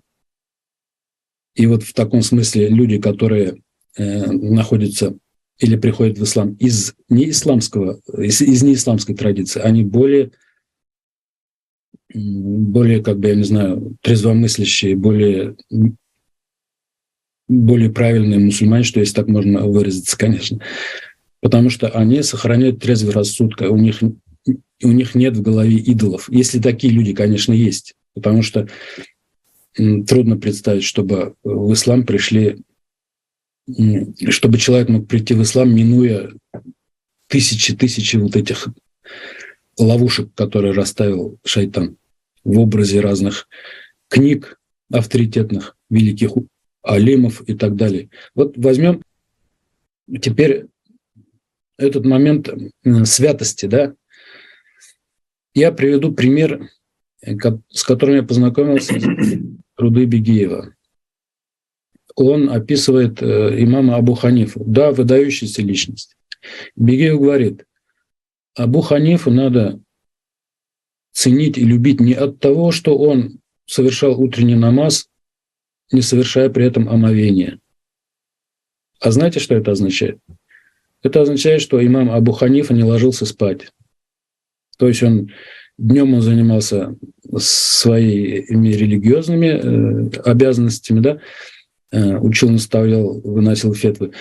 И вот в таком смысле люди, которые находятся или приходят в ислам из неисламской традиции, они более, как бы, я не знаю, трезвомыслящие, более правильные мусульмане, что если так можно выразиться, конечно. Потому что они сохраняют трезвый рассудок, у них нет в голове идолов. Если такие люди, конечно, есть. Потому что трудно представить, чтобы в ислам пришли, чтобы человек мог прийти в ислам, минуя тысячи вот этих ловушек, которые расставил шайтан в образе разных книг авторитетных, великих алимов и так далее. Вот возьмем теперь этот момент святости, да. Я приведу пример, с которым я познакомился, труды Бегиева. Он описывает имама Абу Ханифу. Да, выдающаяся личность. Бегиев говорит: Абу Ханифу надо ценить и любить не от того, что он совершал утренний намаз, не совершая при этом омовения. А знаете, что это означает? Это означает, что имам Абу Ханифа не ложился спать. То есть днем он занимался своими религиозными обязанностями, да, учил, наставлял, выносил фетвы.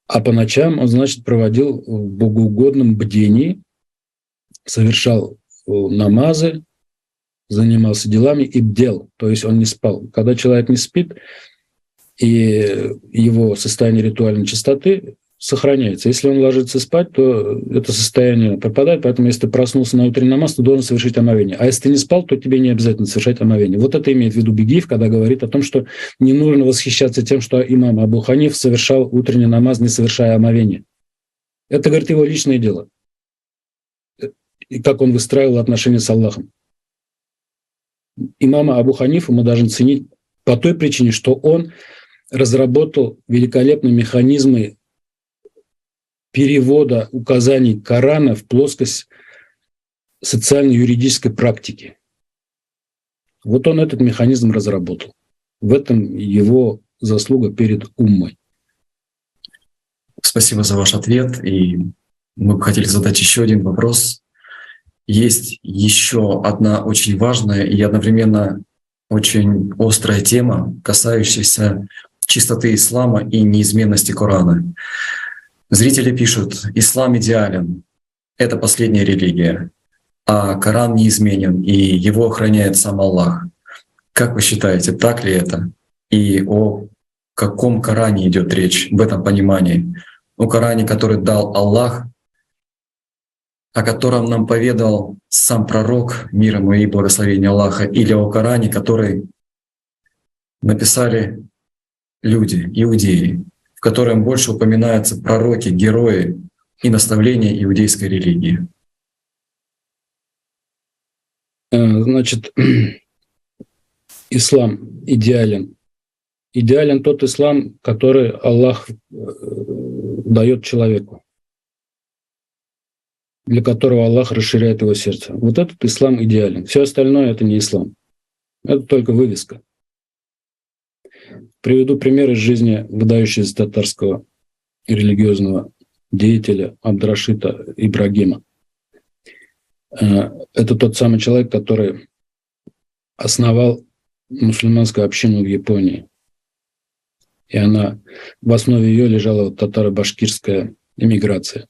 А по ночам он, значит, проводил в богоугодном бдении, совершал намазы, занимался делами и бдел, то есть он не спал. Когда человек не спит, и его состояние ритуальной чистоты сохраняется. Если он ложится спать, то это состояние пропадает, поэтому если ты проснулся на утренний намаз, ты должен совершить омовение. А если ты не спал, то тебе не обязательно совершать омовение. Вот это имеет в виду Бегиев, когда говорит о том, что не нужно восхищаться тем, что имам Абу Ханиф совершал утренний намаз, не совершая омовение. Это, говорит, его личное дело. И как он выстраивал отношения с Аллахом. Имама Абу Ханифа мы должны ценить по той причине, что он разработал великолепные механизмы перевода указаний Корана в плоскость социально-юридической практики. Вот он этот механизм разработал. В этом его заслуга перед уммой. Спасибо за ваш ответ. И мы бы хотели задать еще один вопрос. Есть еще одна очень важная и одновременно очень острая тема, касающаяся чистоты ислама и неизменности Корана. Зрители пишут: ислам идеален, это последняя религия, а Коран неизменен, и его охраняет сам Аллах. Как вы считаете, так ли это? И о каком Коране идет речь в этом понимании? О Коране, который дал Аллах, о котором нам поведал сам пророк, мир ему и благословение Аллаха, или о Коране, который написали люди, иудеи, в котором больше упоминаются пророки, герои и наставления иудейской религии? Значит, ислам идеален? Идеален тот ислам, который Аллах дает человеку, для которого Аллах расширяет его сердце. Вот этот ислам идеален. Все остальное — это не ислам. Это только вывеска. Приведу пример из жизни выдающегося татарского религиозного деятеля Абдрашита Ибрагима. Это тот самый человек, который основал мусульманскую общину в Японии. И в основе ее лежала татаро-башкирская эмиграция.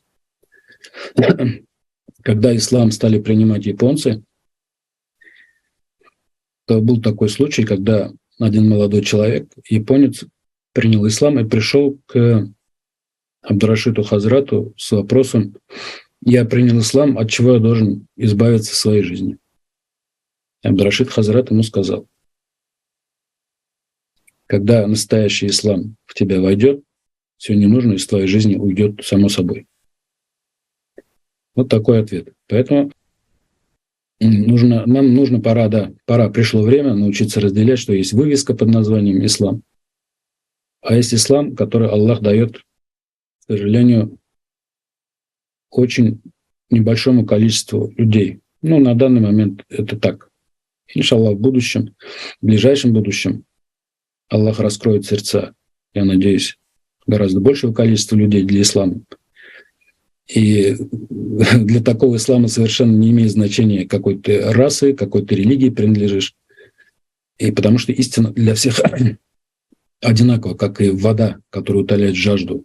Когда ислам стали принимать японцы, то был такой случай, когда один молодой человек, японец, принял ислам и пришел к Абдрашиту Хазрату с вопросом: «Я принял ислам, от чего я должен избавиться в своей жизни?» И Абдрашит Хазрат ему сказал: когда настоящий ислам в тебя войдет, все ненужное из твоей жизни уйдет само собой. Вот такой ответ. Поэтому пора, пришло время научиться разделять, что есть вывеска под названием ислам, а есть ислам, который Аллах дает, к сожалению, очень небольшому количеству людей. На данный момент это так. Иншаллах, в ближайшем будущем Аллах раскроет сердца, я надеюсь, гораздо большего количества людей для ислама. И для такого ислама совершенно не имеет значения, какой ты расы, какой ты религии принадлежишь. И потому что истина для всех одинакова, как и вода, которая утоляет жажду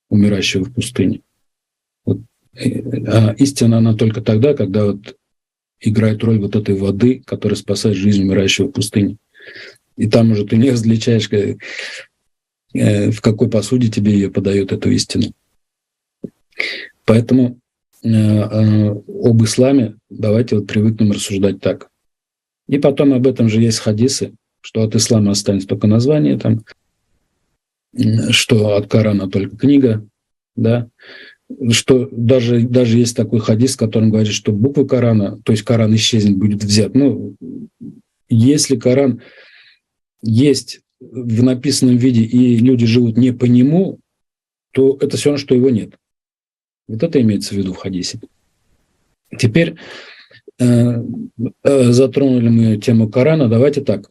умирающего в пустыне. А истина, она только тогда, когда играет роль этой воды, которая спасает жизнь умирающего в пустыне. И там уже ты не различаешь, в какой посуде тебе ее подают, эту истину. Поэтому об исламе давайте привыкнем рассуждать так. И потом об этом же есть хадисы, что от ислама останется только название, что от Корана только книга, да, что даже есть такой хадис, в котором говорит, что буквы Корана, то есть Коран исчезнет, будет взят. Если Коран есть в написанном виде, и люди живут не по нему, то это все равно, что его нет. Вот это имеется в виду в хадисе. Теперь затронули мы тему Корана. Давайте так.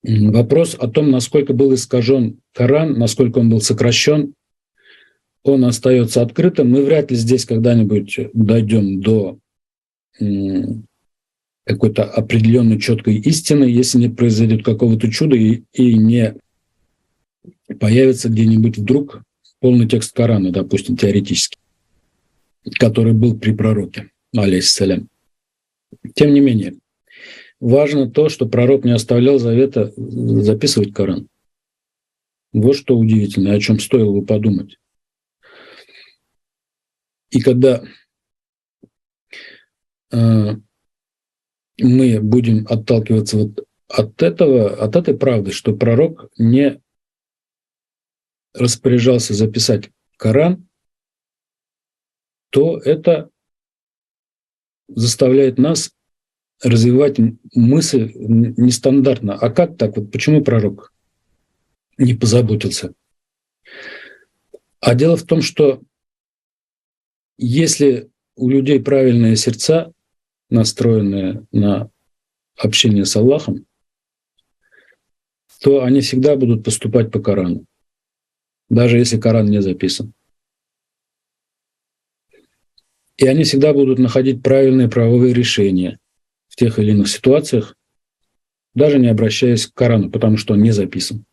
Вопрос о том, насколько был искажен Коран, насколько он был сокращен, он остается открытым. Мы вряд ли здесь когда-нибудь дойдем до какой-то определенной четкой истины, если не произойдет какого-то чуда и не появится где-нибудь вдруг полный текст Корана, допустим, теоретически, который был при пророке, алейхиссалям. Тем не менее, важно то, что пророк не оставлял завета записывать Коран. Вот что удивительно, о чем стоило бы подумать. И когда мы будем отталкиваться от этой правды, что пророк не распоряжался записать Коран, то это заставляет нас развивать мысль нестандартно. А как так? Почему пророк не позаботился? А дело в том, что если у людей правильные сердца, настроенные на общение с Аллахом, то они всегда будут поступать по Корану, даже если Коран не записан. И они всегда будут находить правильные правовые решения в тех или иных ситуациях, даже не обращаясь к Корану, потому что он не записан.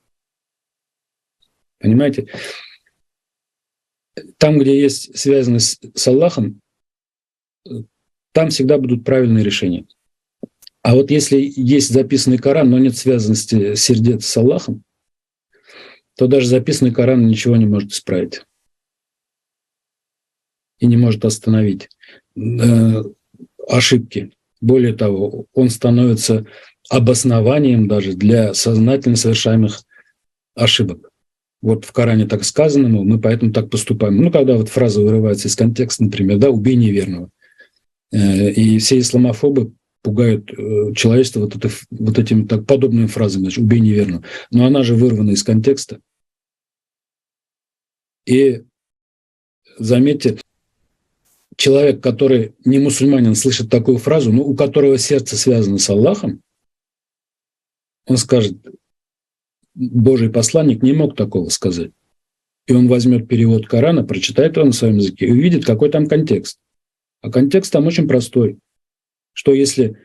Понимаете? Там, где есть связанность с Аллахом, там всегда будут правильные решения. А вот если есть записанный Коран, но нет связанности сердец с Аллахом, то даже записанный Коран ничего не может исправить и не может остановить ошибки. Более того, он становится обоснованием даже для сознательно совершаемых ошибок. Вот в Коране так сказано, мы поэтому так поступаем. Когда фраза вырывается из контекста, например, «убей неверного». И все исламофобы пугают человечество вот этими так подобными фразами, значит, «убей неверно». Но она же вырвана из контекста. И заметьте, человек, который не мусульманин, слышит такую фразу, но у которого сердце связано с Аллахом, он скажет: Божий посланник не мог такого сказать. И он возьмет перевод Корана, прочитает его на своем языке и увидит, какой там контекст. А контекст там очень простой, что если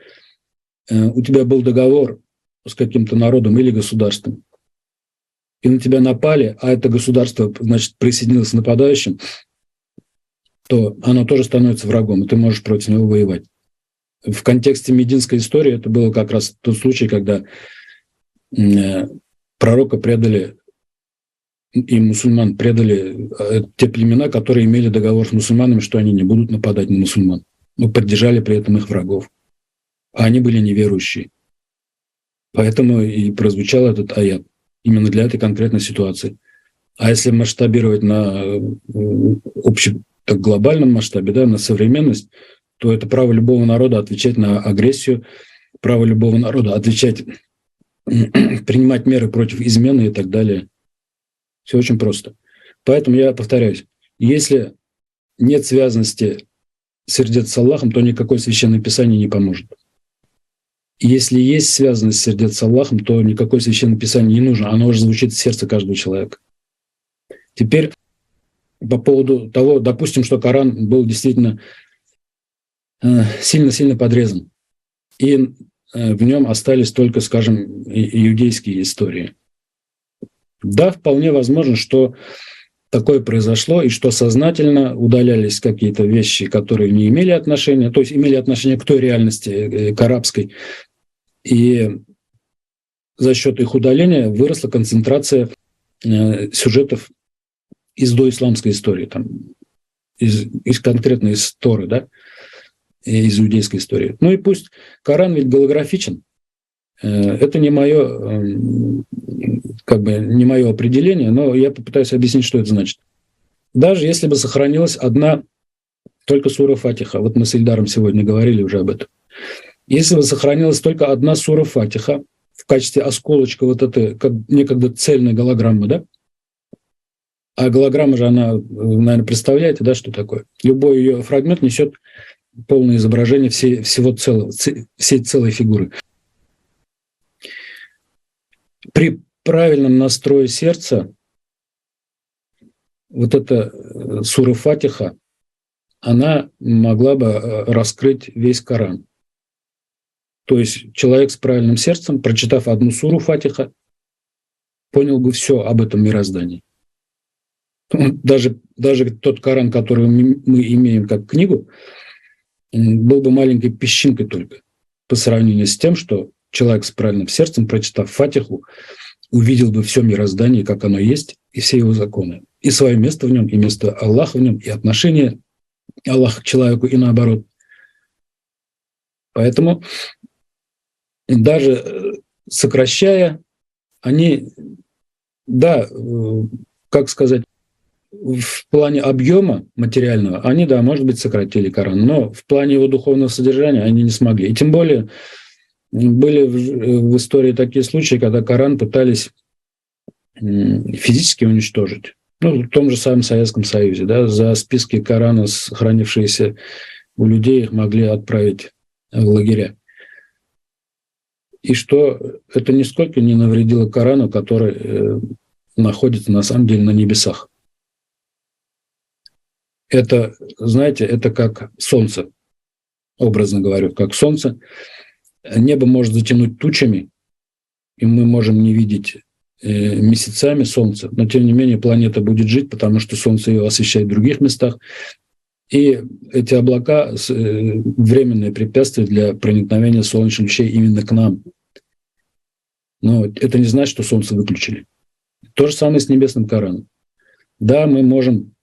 у тебя был договор с каким-то народом или государством, и на тебя напали, а это государство, значит, присоединилось к нападающим, то оно тоже становится врагом, и ты можешь против него воевать. В контексте мединской истории это было как раз тот случай, когда пророка предали, и мусульман предали те племена, которые имели договор с мусульманами, что они не будут нападать на мусульман, но поддержали при этом их врагов. А они были неверующие. Поэтому и прозвучал этот аят именно для этой конкретной ситуации. А если масштабировать на так глобальном масштабе, да, на современность, то это право любого народа отвечать на агрессию, право любого народа отвечать, принимать меры против измены и так далее. Все очень просто. Поэтому я повторяюсь, если нет связанности сердец с Аллахом, то никакое священное писание не поможет. Если есть связанность сердец с Аллахом, то никакое священное писание не нужно. Оно уже звучит в сердце каждого человека. Теперь по поводу того, допустим, что Коран был действительно сильно-сильно подрезан, и в нем остались только, скажем, иудейские истории. Да, вполне возможно, что такое произошло, и что сознательно удалялись какие-то вещи, которые не имели отношения, то есть имели отношение к той реальности, к арабской. И за счет их удаления выросла концентрация сюжетов из доисламской истории, там, из конкретно из Торы, да, из иудейской истории. Ну и пусть Коран ведь голографичен. Это не мое, не мое определение, но я попытаюсь объяснить, что это значит. Даже если бы сохранилась одна только сура Фатиха, вот мы с Ильдаром сегодня говорили уже об этом, если бы сохранилась только одна сура Фатиха в качестве осколочка вот этой, как некогда цельной голограммы, да? А голограмма же, она, наверное, представляете, да, что такое? Любой ее фрагмент несет полное изображение всего целого, всей целой фигуры. При правильном настрое сердца вот эта сура Фатиха, она могла бы раскрыть весь Коран. То есть человек с правильным сердцем, прочитав одну суру Фатиха, понял бы все об этом мироздании. Даже тот Коран, который мы имеем как книгу, был бы маленькой песчинкой только по сравнению с тем, что человек с правильным сердцем, прочитав Фатиху, увидел бы все мироздание, как оно есть, и все его законы. И свое место в нем, и место Аллаха в нем, и отношение Аллаха к человеку, и наоборот. Поэтому даже сокращая, они, да, как сказать, в плане объема материального, они, да, может быть, сократили Коран, но в плане его духовного содержания они не смогли. И тем более были в истории такие случаи, когда Коран пытались физически уничтожить. Ну, в том же самом Советском Союзе, да, за списки Корана, сохранившиеся у людей, их могли отправить в лагеря. И что это нисколько не навредило Корану, который находится на самом деле на небесах. Это, знаете, это как солнце, образно говорю, как солнце. Небо может затянуть тучами, и мы можем не видеть месяцами солнце, но тем не менее планета будет жить, потому что солнце ее освещает в других местах. И эти облака – временное препятствие для проникновения солнечных лучей именно к нам. Но это не значит, что солнце выключили. То же самое с небесным Кораном. Да, мы можем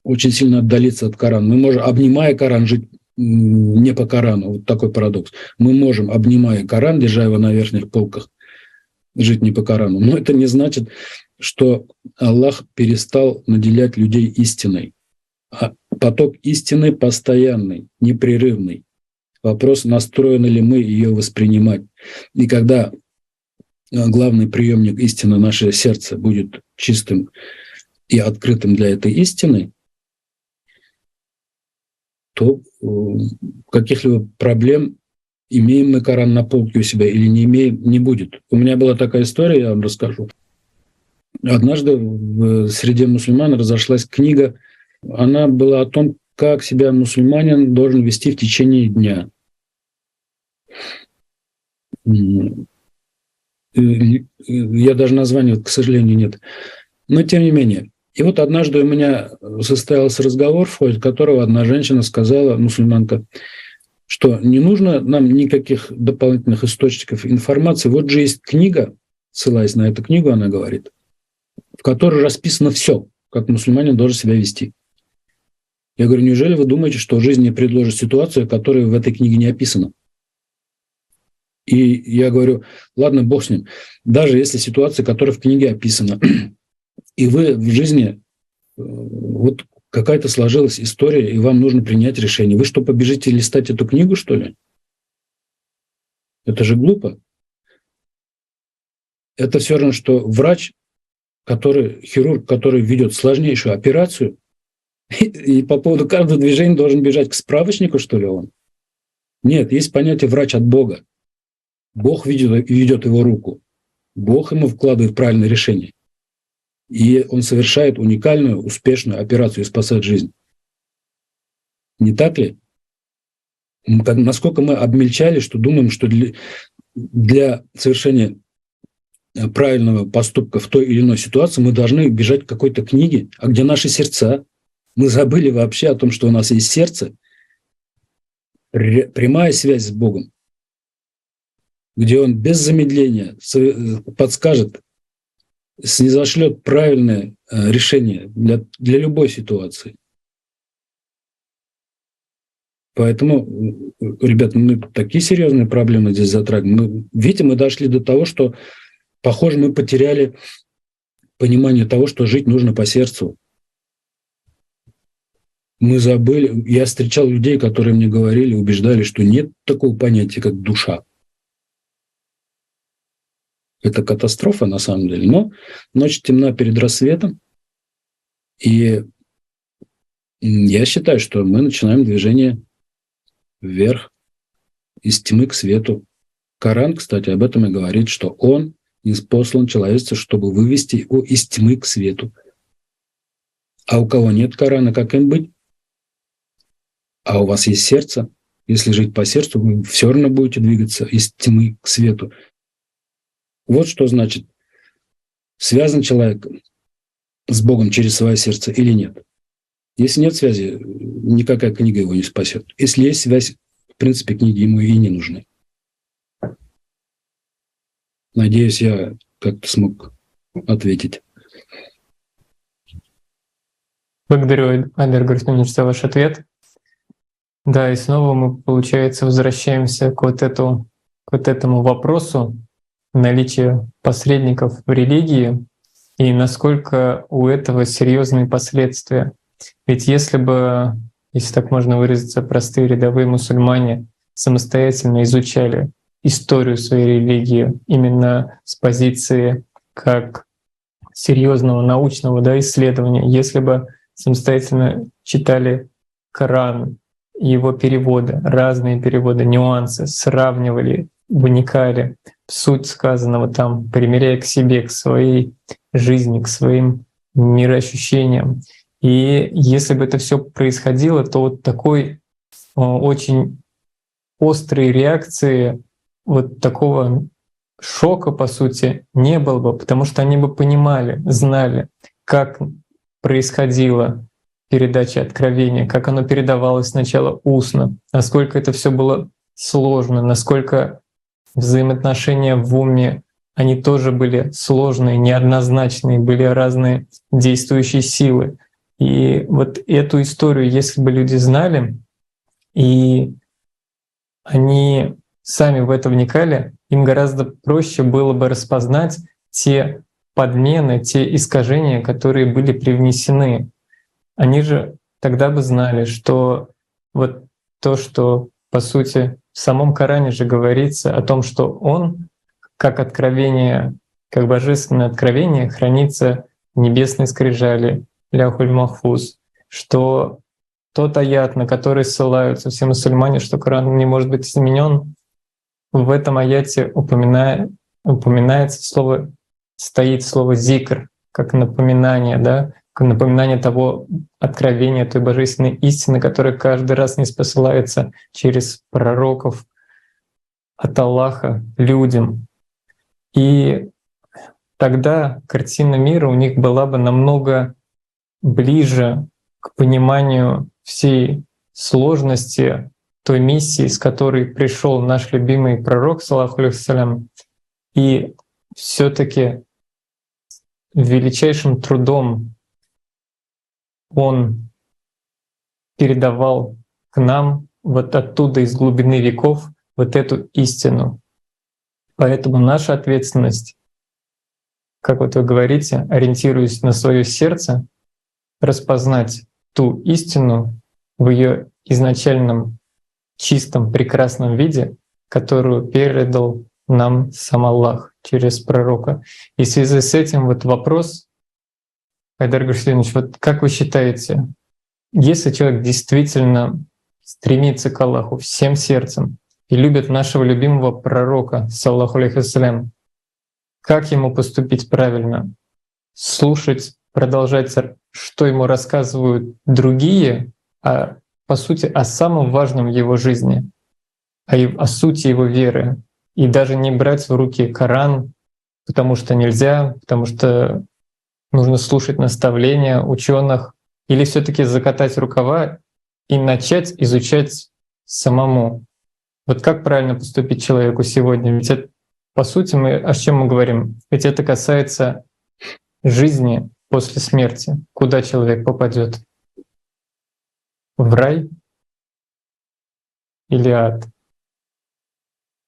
очень сильно отдалиться от Корана. Мы можем, обнимая Коран, жить не по Корану. Вот такой парадокс. Мы можем, обнимая Коран, держа его на верхних полках, жить не по Корану. Но это не значит, что Аллах перестал наделять людей истиной. А поток истины постоянный, непрерывный. Вопрос, настроены ли мы ее воспринимать. И когда главный приемник истины, наше сердце, будет чистым и открытым для этой истины, то каких-либо проблем, имеем мы Коран на полке у себя или не имеем, не будет. У меня была такая история, я вам расскажу. Однажды в среде мусульман разошлась книга, она была о том, как себя мусульманин должен вести в течение дня. Я даже названия, к сожалению, нет. Но тем не менее. И вот однажды у меня состоялся разговор, в ходе которого одна женщина сказала, мусульманка, что не нужно нам никаких дополнительных источников информации. Вот же есть книга, ссылаясь на эту книгу, она говорит, в которой расписано все, как мусульманин должен себя вести. Я говорю, неужели вы думаете, что жизнь мне предложит ситуацию, которая в этой книге не описана? И я говорю, ладно, бог с ним. Даже если ситуация, которая в книге описана, и вы в жизни, вот какая-то сложилась история, и вам нужно принять решение. Вы что, побежите листать эту книгу, что ли? Это же глупо. Это все равно, что врач, хирург, который ведет сложнейшую операцию, и по поводу каждого движения должен бежать к справочнику, что ли, он? Нет, есть понятие «врач от Бога». Бог ведет его руку. Бог ему вкладывает правильное решение. И он совершает уникальную, успешную операцию и спасает жизнь. Не так ли? Насколько мы обмельчали, что думаем, что для совершения правильного поступка в той или иной ситуации мы должны бежать к какой-то книге, а где наши сердца? Мы забыли вообще о том, что у нас есть сердце, прямая связь с Богом, где Он без замедления подскажет, снизошлет правильное решение для любой ситуации. Поэтому, ребят, мы такие серьезные проблемы здесь затрагиваем. Видите, мы дошли до того, что, похоже, мы потеряли понимание того, что жить нужно по сердцу. Мы забыли, я встречал людей, которые мне говорили, убеждали, что нет такого понятия, как душа. Это катастрофа на самом деле. Но ночь темна перед рассветом, и я считаю, что мы начинаем движение вверх, из тьмы к свету. Коран, кстати, об этом и говорит, что он ниспослан человечеству, чтобы вывести его из тьмы к свету. А у кого нет Корана, как им быть? А у вас есть сердце. Если жить по сердцу, вы все равно будете двигаться из тьмы к свету. Вот что значит, связан человек с Богом через свое сердце или нет. Если нет связи, никакая книга его не спасет. Если есть связь, в принципе, книги ему и не нужны. Надеюсь, я как-то смог ответить. Благодарю, Айдар Гурсманович, за ваш ответ. Да, и снова мы, получается, возвращаемся к вот этому вопросу наличия посредников в религии и насколько у этого серьезные последствия. Ведь если так можно выразиться, простые рядовые мусульмане самостоятельно изучали историю своей религии именно с позиции как серьезного научного исследования, если бы самостоятельно читали Коран, его переводы, разные переводы, нюансы, сравнивали, вникали в суть сказанного там, примеряя к себе, к своей жизни, к своим мироощущениям. И если бы это все происходило, то вот такой очень острой реакции, вот такого шока, по сути, не было бы, потому что они бы понимали, знали, как происходила передача откровения, как оно передавалось сначала устно, насколько это все было сложно, насколько взаимоотношения в уме, они тоже были сложные, неоднозначные, были разные действующие силы. И вот эту историю, если бы люди знали, и они сами в это вникали, им гораздо проще было бы распознать те подмены, те искажения, которые были привнесены. Они же тогда бы знали, что вот то, что по сути, в самом Коране же говорится о том, что он, как откровение, как божественное откровение, хранится в небесной скрижали, ляхуль махфуз, что тот аят, на который ссылаются все мусульмане, что Коран не может быть изменен, в этом аяте упоминается слово, стоит слово «зикр», как напоминание, да, как напоминание того откровения, той божественной истины, которая каждый раз не спосылается через пророков от Аллаха людям. И тогда картина мира у них была бы намного ближе к пониманию всей сложности той миссии, с которой пришел наш любимый пророк, саллаллаху алейхи вассалям, и все-таки величайшим трудом он передавал к нам вот оттуда, из глубины веков, вот эту истину. Поэтому наша ответственность, как вот вы говорите, ориентируясь на свое сердце, распознать ту истину в ее изначальном чистом, прекрасном виде, которую передал нам сам Аллах через пророка. И в связи с этим вот вопрос, Айдар Гуршидинович, вот как вы считаете, если человек действительно стремится к Аллаху всем сердцем и любит нашего любимого пророка, саллаллаху алейхи вассалям, как ему поступить правильно? Слушать, продолжать, что ему рассказывают другие, а по сути о самом важном в его жизни, о сути его веры, и даже не брать в руки Коран, потому что нельзя, потому что нужно слушать наставления ученых, или все-таки закатать рукава и начать изучать самому. Вот как правильно поступить человеку сегодня? Ведь это, по сути, о чем мы говорим? Ведь это касается жизни после смерти. Куда человек попадет? В рай или ад?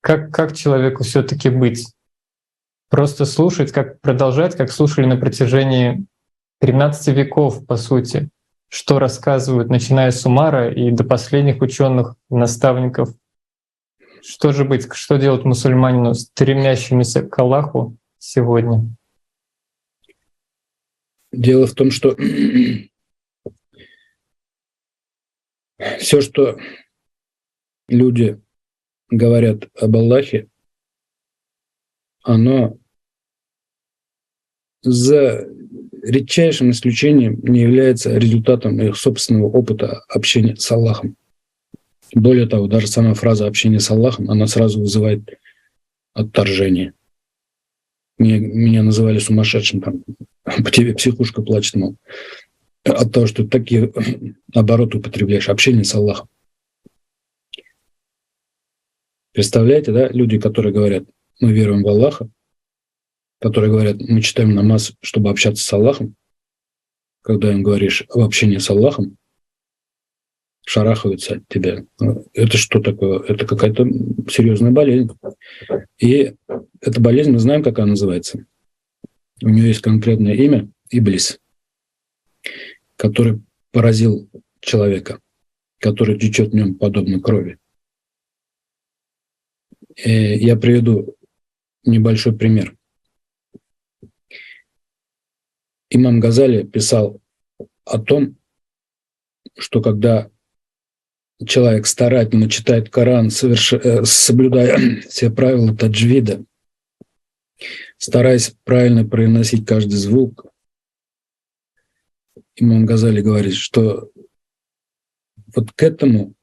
Как человеку все-таки быть? Просто слушать, как продолжать, как слушали на протяжении 13 веков, по сути, что рассказывают, начиная с Умара и до последних ученых, наставников. Что же быть, что делать мусульманину, стремящемуся к Аллаху сегодня? Дело в том, что все, что люди говорят об Аллахе, оно за редчайшим исключением не является результатом их собственного опыта общения с Аллахом. Более того, даже сама фраза «общение с Аллахом», она сразу вызывает отторжение. Меня называли сумасшедшим, там, по тебе психушка плачет, мол, от того, что ты такие обороты употребляешь, общение с Аллахом. Представляете, да, люди, которые говорят, мы веруем в Аллаха, которые говорят, мы читаем намаз, чтобы общаться с Аллахом, когда им говоришь об общении с Аллахом, шарахаются от тебя. Это что такое? Это какая-то серьезная болезнь. И эта болезнь, мы знаем, как она называется. У нее есть конкретное имя — Иблис, который поразил человека, который течет в нем подобно крови. И я приведу небольшой пример. Имам Газали писал о том, что человек старательно читает Коран, соблюдая все правила таджвида, стараясь правильно произносить каждый звук, имам Газали говорит, что вот к этому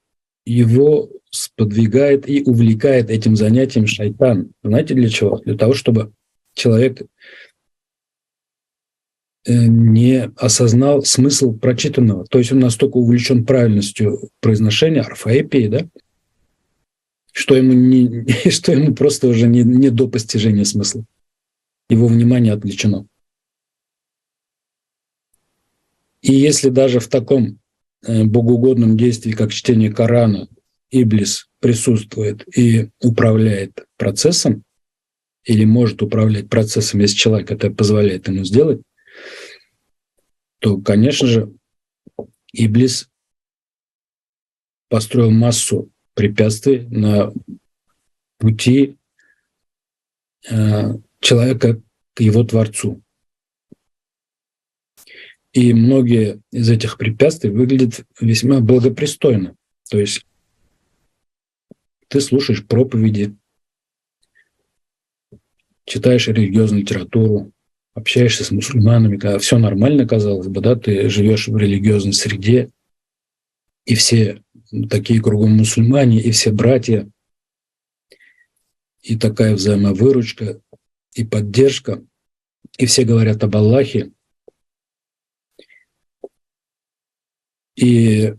его сподвигает и увлекает этим занятием шайтан. Знаете для чего? Для того, чтобы человек не осознал смысл прочитанного. То есть он настолько увлечен правильностью произношения, орфоэпии, да, что ему просто уже не до постижения смысла. Его внимание отвлечено. И если даже в таком богоугодном действии, как чтение Корана, Иблис присутствует и управляет процессом, или может управлять процессом, если человек это позволяет ему сделать, то, конечно же, Иблис построил массу препятствий на пути человека к его Творцу. И многие из этих препятствий выглядят весьма благопристойно. То есть ты слушаешь проповеди, читаешь религиозную литературу, общаешься с мусульманами, когда все нормально, казалось бы, да, ты живешь в религиозной среде, и все такие кругом мусульмане, и все братья, и такая взаимовыручка, и поддержка, и все говорят об Аллахе, и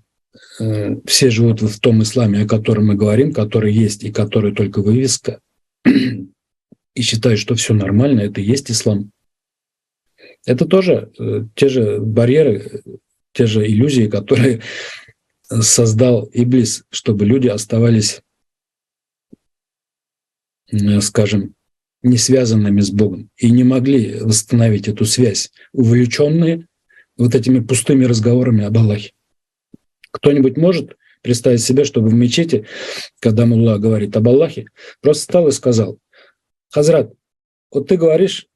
все живут в том исламе, о котором мы говорим, который есть и который только вывеска, и считают, что все нормально, это и есть ислам. Это тоже те же барьеры, те же иллюзии, которые создал Иблис, чтобы люди оставались, скажем, не связанными с Богом и не могли восстановить эту связь, увлеченные вот этими пустыми разговорами об Аллахе. Кто-нибудь может представить себе, чтобы в мечети, когда мулла говорит об Аллахе, просто встал и сказал: «Хазрат, вот ты говоришь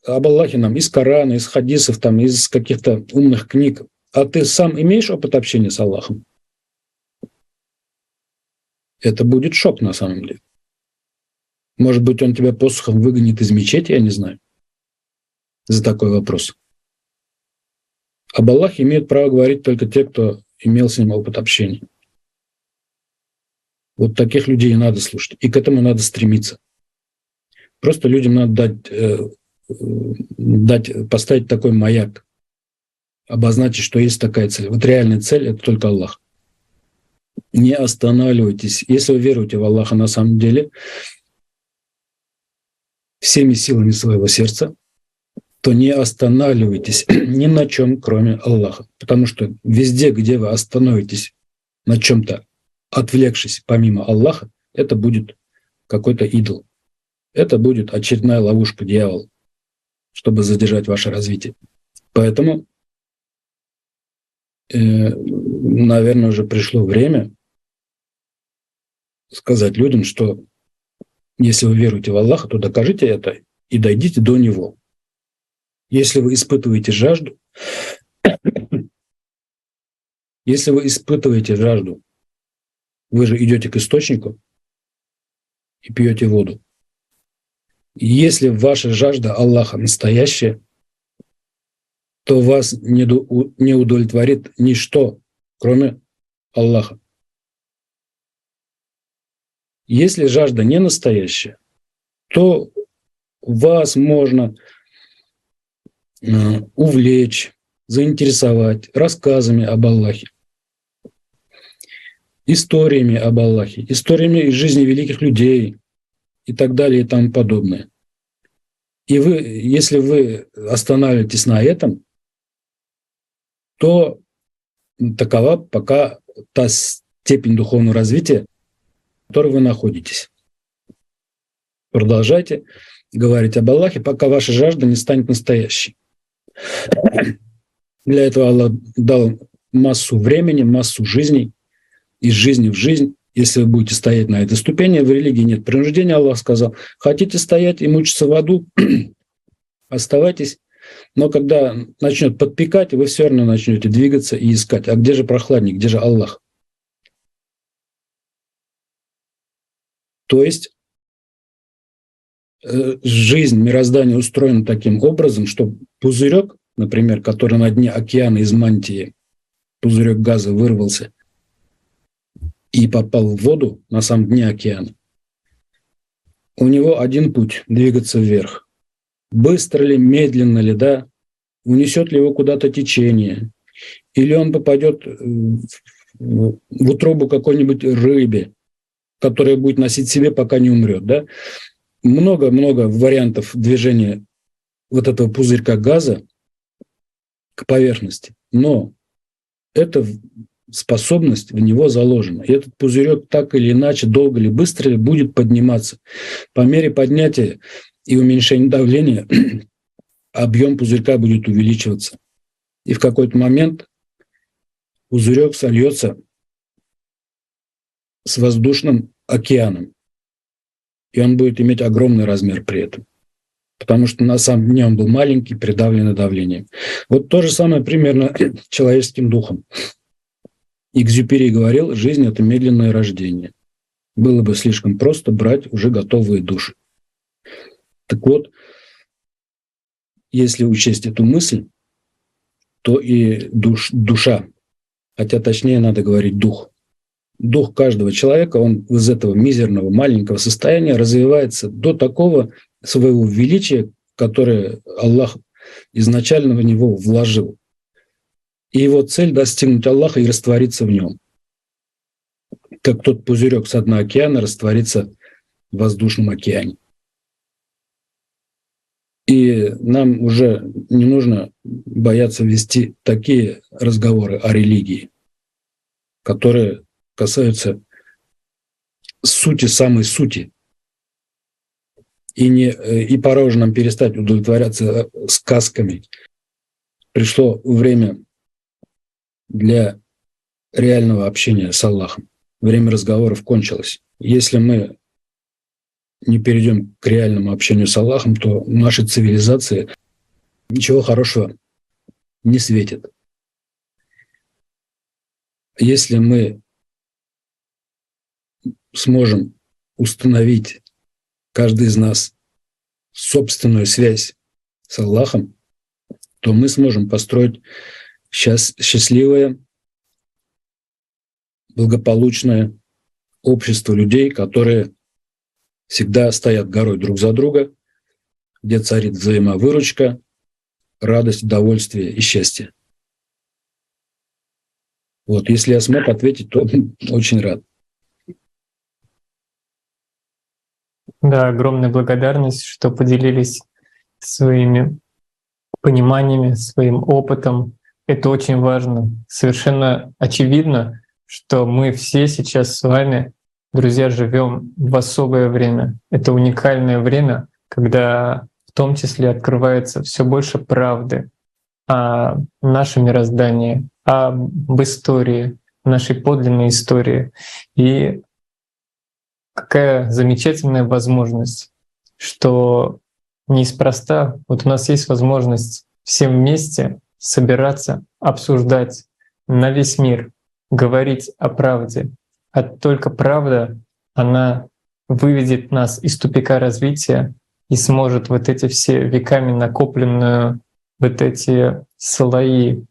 об Аллахе нам из Корана, из хадисов, там, из каких-то умных книг, а ты сам имеешь опыт общения с Аллахом?» Это будет шок на самом деле. Может быть, он тебя посохом выгонит из мечети, я не знаю, за такой вопрос. Об Аллахе имеют право говорить только те, кто имел с ним опыт общения. Вот таких людей и надо слушать. И к этому надо стремиться. Просто людям надо поставить такой маяк, обозначить, что есть такая цель. Вот реальная цель – это только Аллах. Не останавливайтесь. Если вы веруете в Аллаха на самом деле, всеми силами своего сердца, то не останавливайтесь ни на чем, кроме Аллаха. Потому что везде, где вы остановитесь на чем-то, отвлекшись помимо Аллаха, это будет какой-то идол. Это будет очередная ловушка дьявола, чтобы задержать ваше развитие. Поэтому, наверное, уже пришло время сказать людям, что если вы веруете в Аллаха, то докажите это и дойдите до Него. Если вы испытываете жажду, вы же идете к источнику и пьете воду. Если ваша жажда Аллаха настоящая, то вас не удовлетворит ничто, кроме Аллаха. Если жажда не настоящая, то вас можно увлечь, заинтересовать рассказами об Аллахе, историями об Аллахе, историями из жизни великих людей и так далее и тому подобное. И если вы останавливаетесь на этом, то такова пока та степень духовного развития, в которой вы находитесь. Продолжайте говорить об Аллахе, пока ваша жажда не станет настоящей. Для этого Аллах дал массу времени, массу жизней, из жизни в жизнь. Если вы будете стоять на этой ступени, в религии нет принуждения, Аллах сказал. Хотите стоять и мучиться в аду, оставайтесь. Но когда начнет подпекать, вы все равно начнете двигаться и искать. А где же прохладник, где же Аллах? То есть жизнь, мироздание устроено таким образом, что пузырек, например, который на дне океана из мантии, пузырек газа вырвался и попал в воду на самом дне океана, у него один путь – двигаться вверх. Быстро ли, медленно ли, да? Унесет ли его куда-то течение? Или он попадет в утробу какой-нибудь рыбе, которая будет носить себе, пока не умрет, да? Много-много вариантов движения вот этого пузырька газа к поверхности. Но эта способность в него заложена. И этот пузырек так или иначе, долго или быстро ли будет подниматься. По мере поднятия и уменьшения давления объем пузырька будет увеличиваться. И в какой-то момент пузырек сольется с воздушным океаном. И он будет иметь огромный размер при этом. Потому что на самом дне он был маленький, придавленный давлением. Вот то же самое примерно человеческим духом. Экзюпери говорил, жизнь – это медленное рождение. Было бы слишком просто брать уже готовые души. Так вот, если учесть эту мысль, то и душа, хотя точнее надо говорить дух. Дух каждого человека, он из этого мизерного маленького состояния развивается до такого своего величия, которое Аллах изначально в него вложил. И его цель – достигнуть Аллаха и раствориться в нем. Как тот пузырек с дна океана растворится в воздушном океане. И нам уже не нужно бояться вести такие разговоры о религии, которые касаются сути, самой сути. И пора уже нам перестать удовлетворяться сказками. Пришло время для реального общения с Аллахом. Время разговоров кончилось. Если мы не перейдем к реальному общению с Аллахом, то нашей цивилизации ничего хорошего не светит. Если мы сможем установить, каждый из нас, собственную связь с Аллахом, то мы сможем построить счастливое, благополучное общество людей, которые всегда стоят горой друг за друга, где царит взаимовыручка, радость, удовольствие и счастье. Вот, если я смог ответить, то очень рад. Да, огромная благодарность, что поделились своими пониманиями, своим опытом. Это очень важно. Совершенно очевидно, что мы все сейчас с вами, друзья, живем в особое время. Это уникальное время, когда в том числе открывается все больше правды о нашем мироздании, об истории, нашей подлинной истории. И какая замечательная возможность, что неспроста вот у нас есть возможность всем вместе собираться, обсуждать на весь мир, говорить о правде. А только правда, она выведет нас из тупика развития и сможет вот эти все веками накопленную, вот эти слои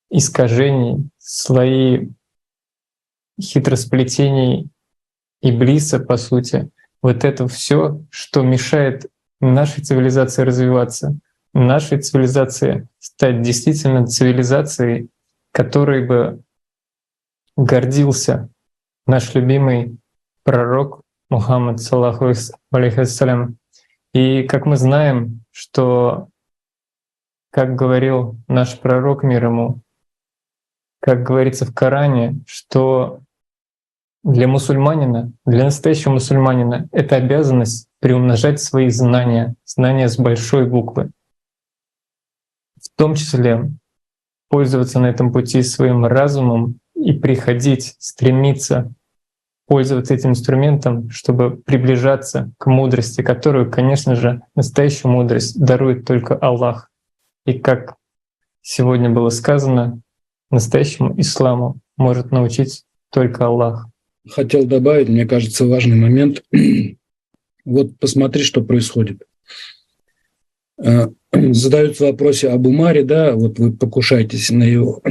искажений, слои хитросплетений Иблиса, по сути, вот это все, что мешает нашей цивилизации развиваться, нашей цивилизации стать действительно цивилизацией, которой бы гордился наш любимый пророк Мухаммад, саллаху алейхиссалям. И как мы знаем, что, как говорил наш пророк, мир ему, как говорится в Коране, что для мусульманина, для настоящего мусульманина, это обязанность приумножать свои знания, знания с большой буквы. В том числе пользоваться на этом пути своим разумом и приходить, стремиться пользоваться этим инструментом, чтобы приближаться к мудрости, которую, конечно же, настоящую мудрость дарует только Аллах. И как сегодня было сказано, настоящему исламу может научить только Аллах. Хотел добавить, мне кажется, важный момент. Вот посмотри, что происходит. Задаются вопросы об Умаре, да, вот вы покушаетесь на его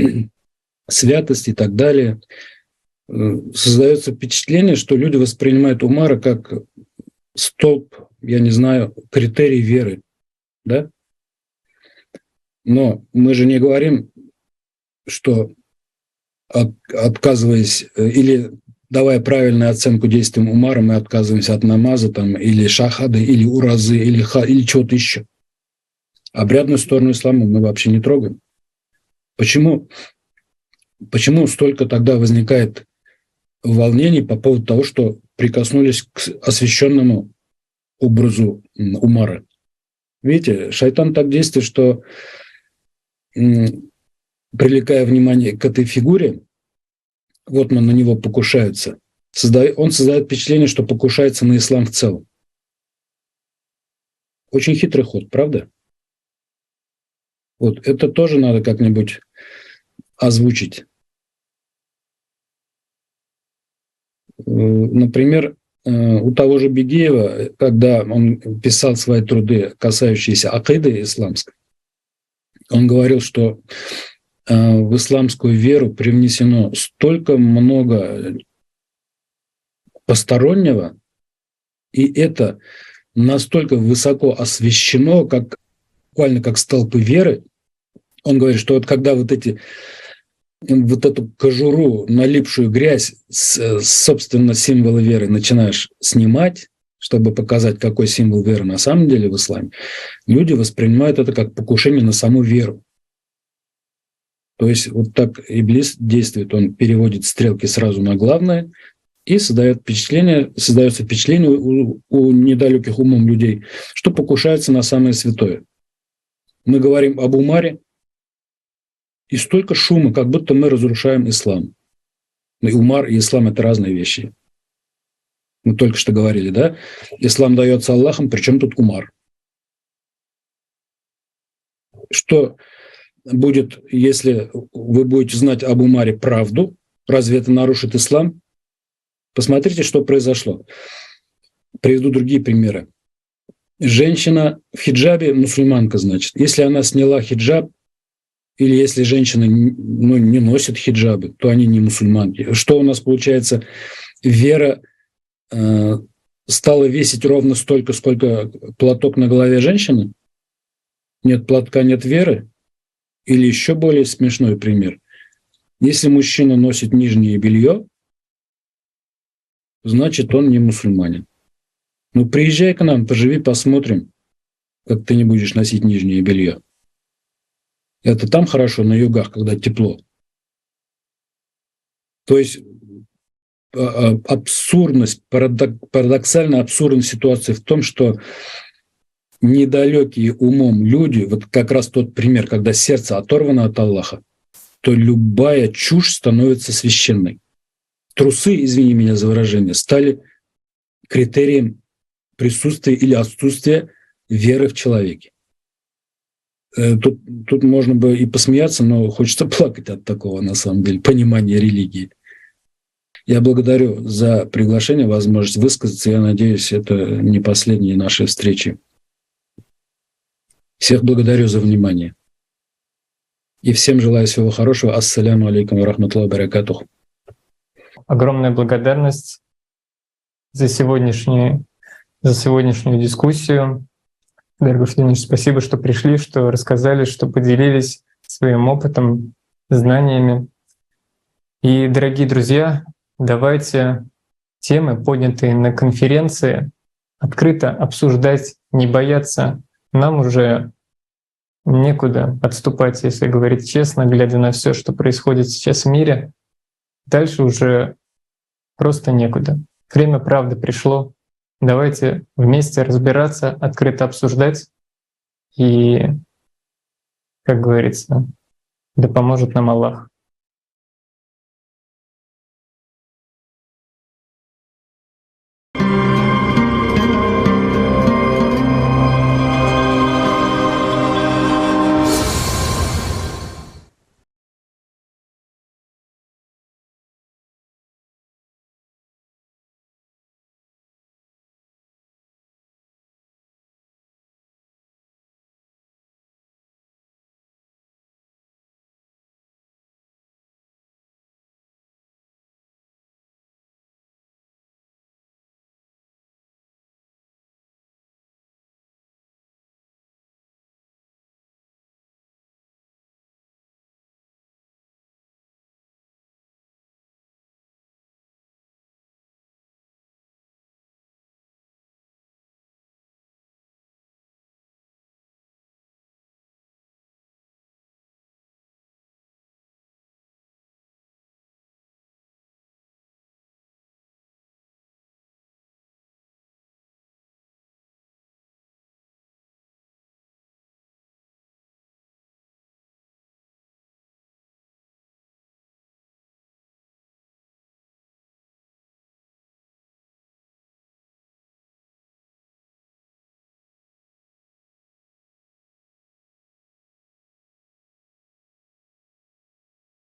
святость и так далее. Создается впечатление, что люди воспринимают Умара как столб, я не знаю, критерий веры, да? Но мы же не говорим, что отказываясь или давая правильную оценку действиям Умара, мы отказываемся от намаза там, или шахады, или уразы, или чего-то еще. Обрядную сторону ислама мы вообще не трогаем. Почему столько тогда возникает волнений по поводу того, что прикоснулись к освященному образу Умара? Видите, шайтан так действует, что, привлекая внимание к этой фигуре, вот на него покушаются. Он создает впечатление, что покушается на ислам в целом. Очень хитрый ход, правда? Вот это тоже надо как-нибудь озвучить. Например, у того же Бегеева, когда он писал свои труды, касающиеся акиды исламской, он говорил, что в исламскую веру привнесено столько много постороннего, и это настолько высоко освящено, как буквально как столпы веры. Он говорит, что вот когда вот эту кожуру, налипшую грязь собственно, символа веры начинаешь снимать, чтобы показать, какой символ веры на самом деле в исламе, люди воспринимают это как покушение на саму веру. То есть вот так Иблис действует, он переводит стрелки сразу на главное и создается впечатление у недалеких умом людей, что покушается на самое святое. Мы говорим об Умаре, и столько шума, как будто мы разрушаем ислам. И Умар и ислам – это разные вещи. Мы только что говорили, да? Ислам дается Аллахом, причем тут Умар. Что будет, если вы будете знать об Умаре правду? Разве это нарушит ислам? Посмотрите, что произошло. Приведу другие примеры. Женщина в хиджабе, мусульманка, значит. Если она сняла хиджаб, или если женщины не носят хиджабы, то они не мусульманки. Что у нас получается? Вера стала весить ровно столько, сколько платок на голове женщины? Нет платка, нет веры? Или еще более смешной пример. Если мужчина носит нижнее белье, значит, он не мусульманин. Ну, приезжай к нам, поживи, посмотрим, как ты не будешь носить нижнее белье. Это там хорошо, на югах, когда тепло. То есть абсурдность, парадоксально абсурдная ситуация в том, что недалекие умом люди, вот как раз тот пример, когда сердце оторвано от Аллаха, то любая чушь становится священной. Трусы, извини меня за выражение, стали критерием присутствия или отсутствия веры в человеке. Тут можно бы и посмеяться, но хочется плакать от такого, на самом деле, понимания религии. Я благодарю за приглашение, возможность высказаться. Я надеюсь, это не последние наши встречи. Всех благодарю за внимание. И всем желаю всего хорошего. Ассаляму алейкум ва рахматуллахи ва баракатух. Огромная благодарность за сегодняшнюю дискуссию. Дорогой Владимир, спасибо, что пришли, что рассказали, что поделились своим опытом, знаниями. И, дорогие друзья, давайте темы, поднятые на конференции, открыто обсуждать, не бояться. Нам уже некуда отступать, если говорить честно, глядя на все, что происходит сейчас в мире. Дальше уже просто некуда. Время правды пришло. Давайте вместе разбираться, открыто обсуждать. И, как говорится, да поможет нам Аллах.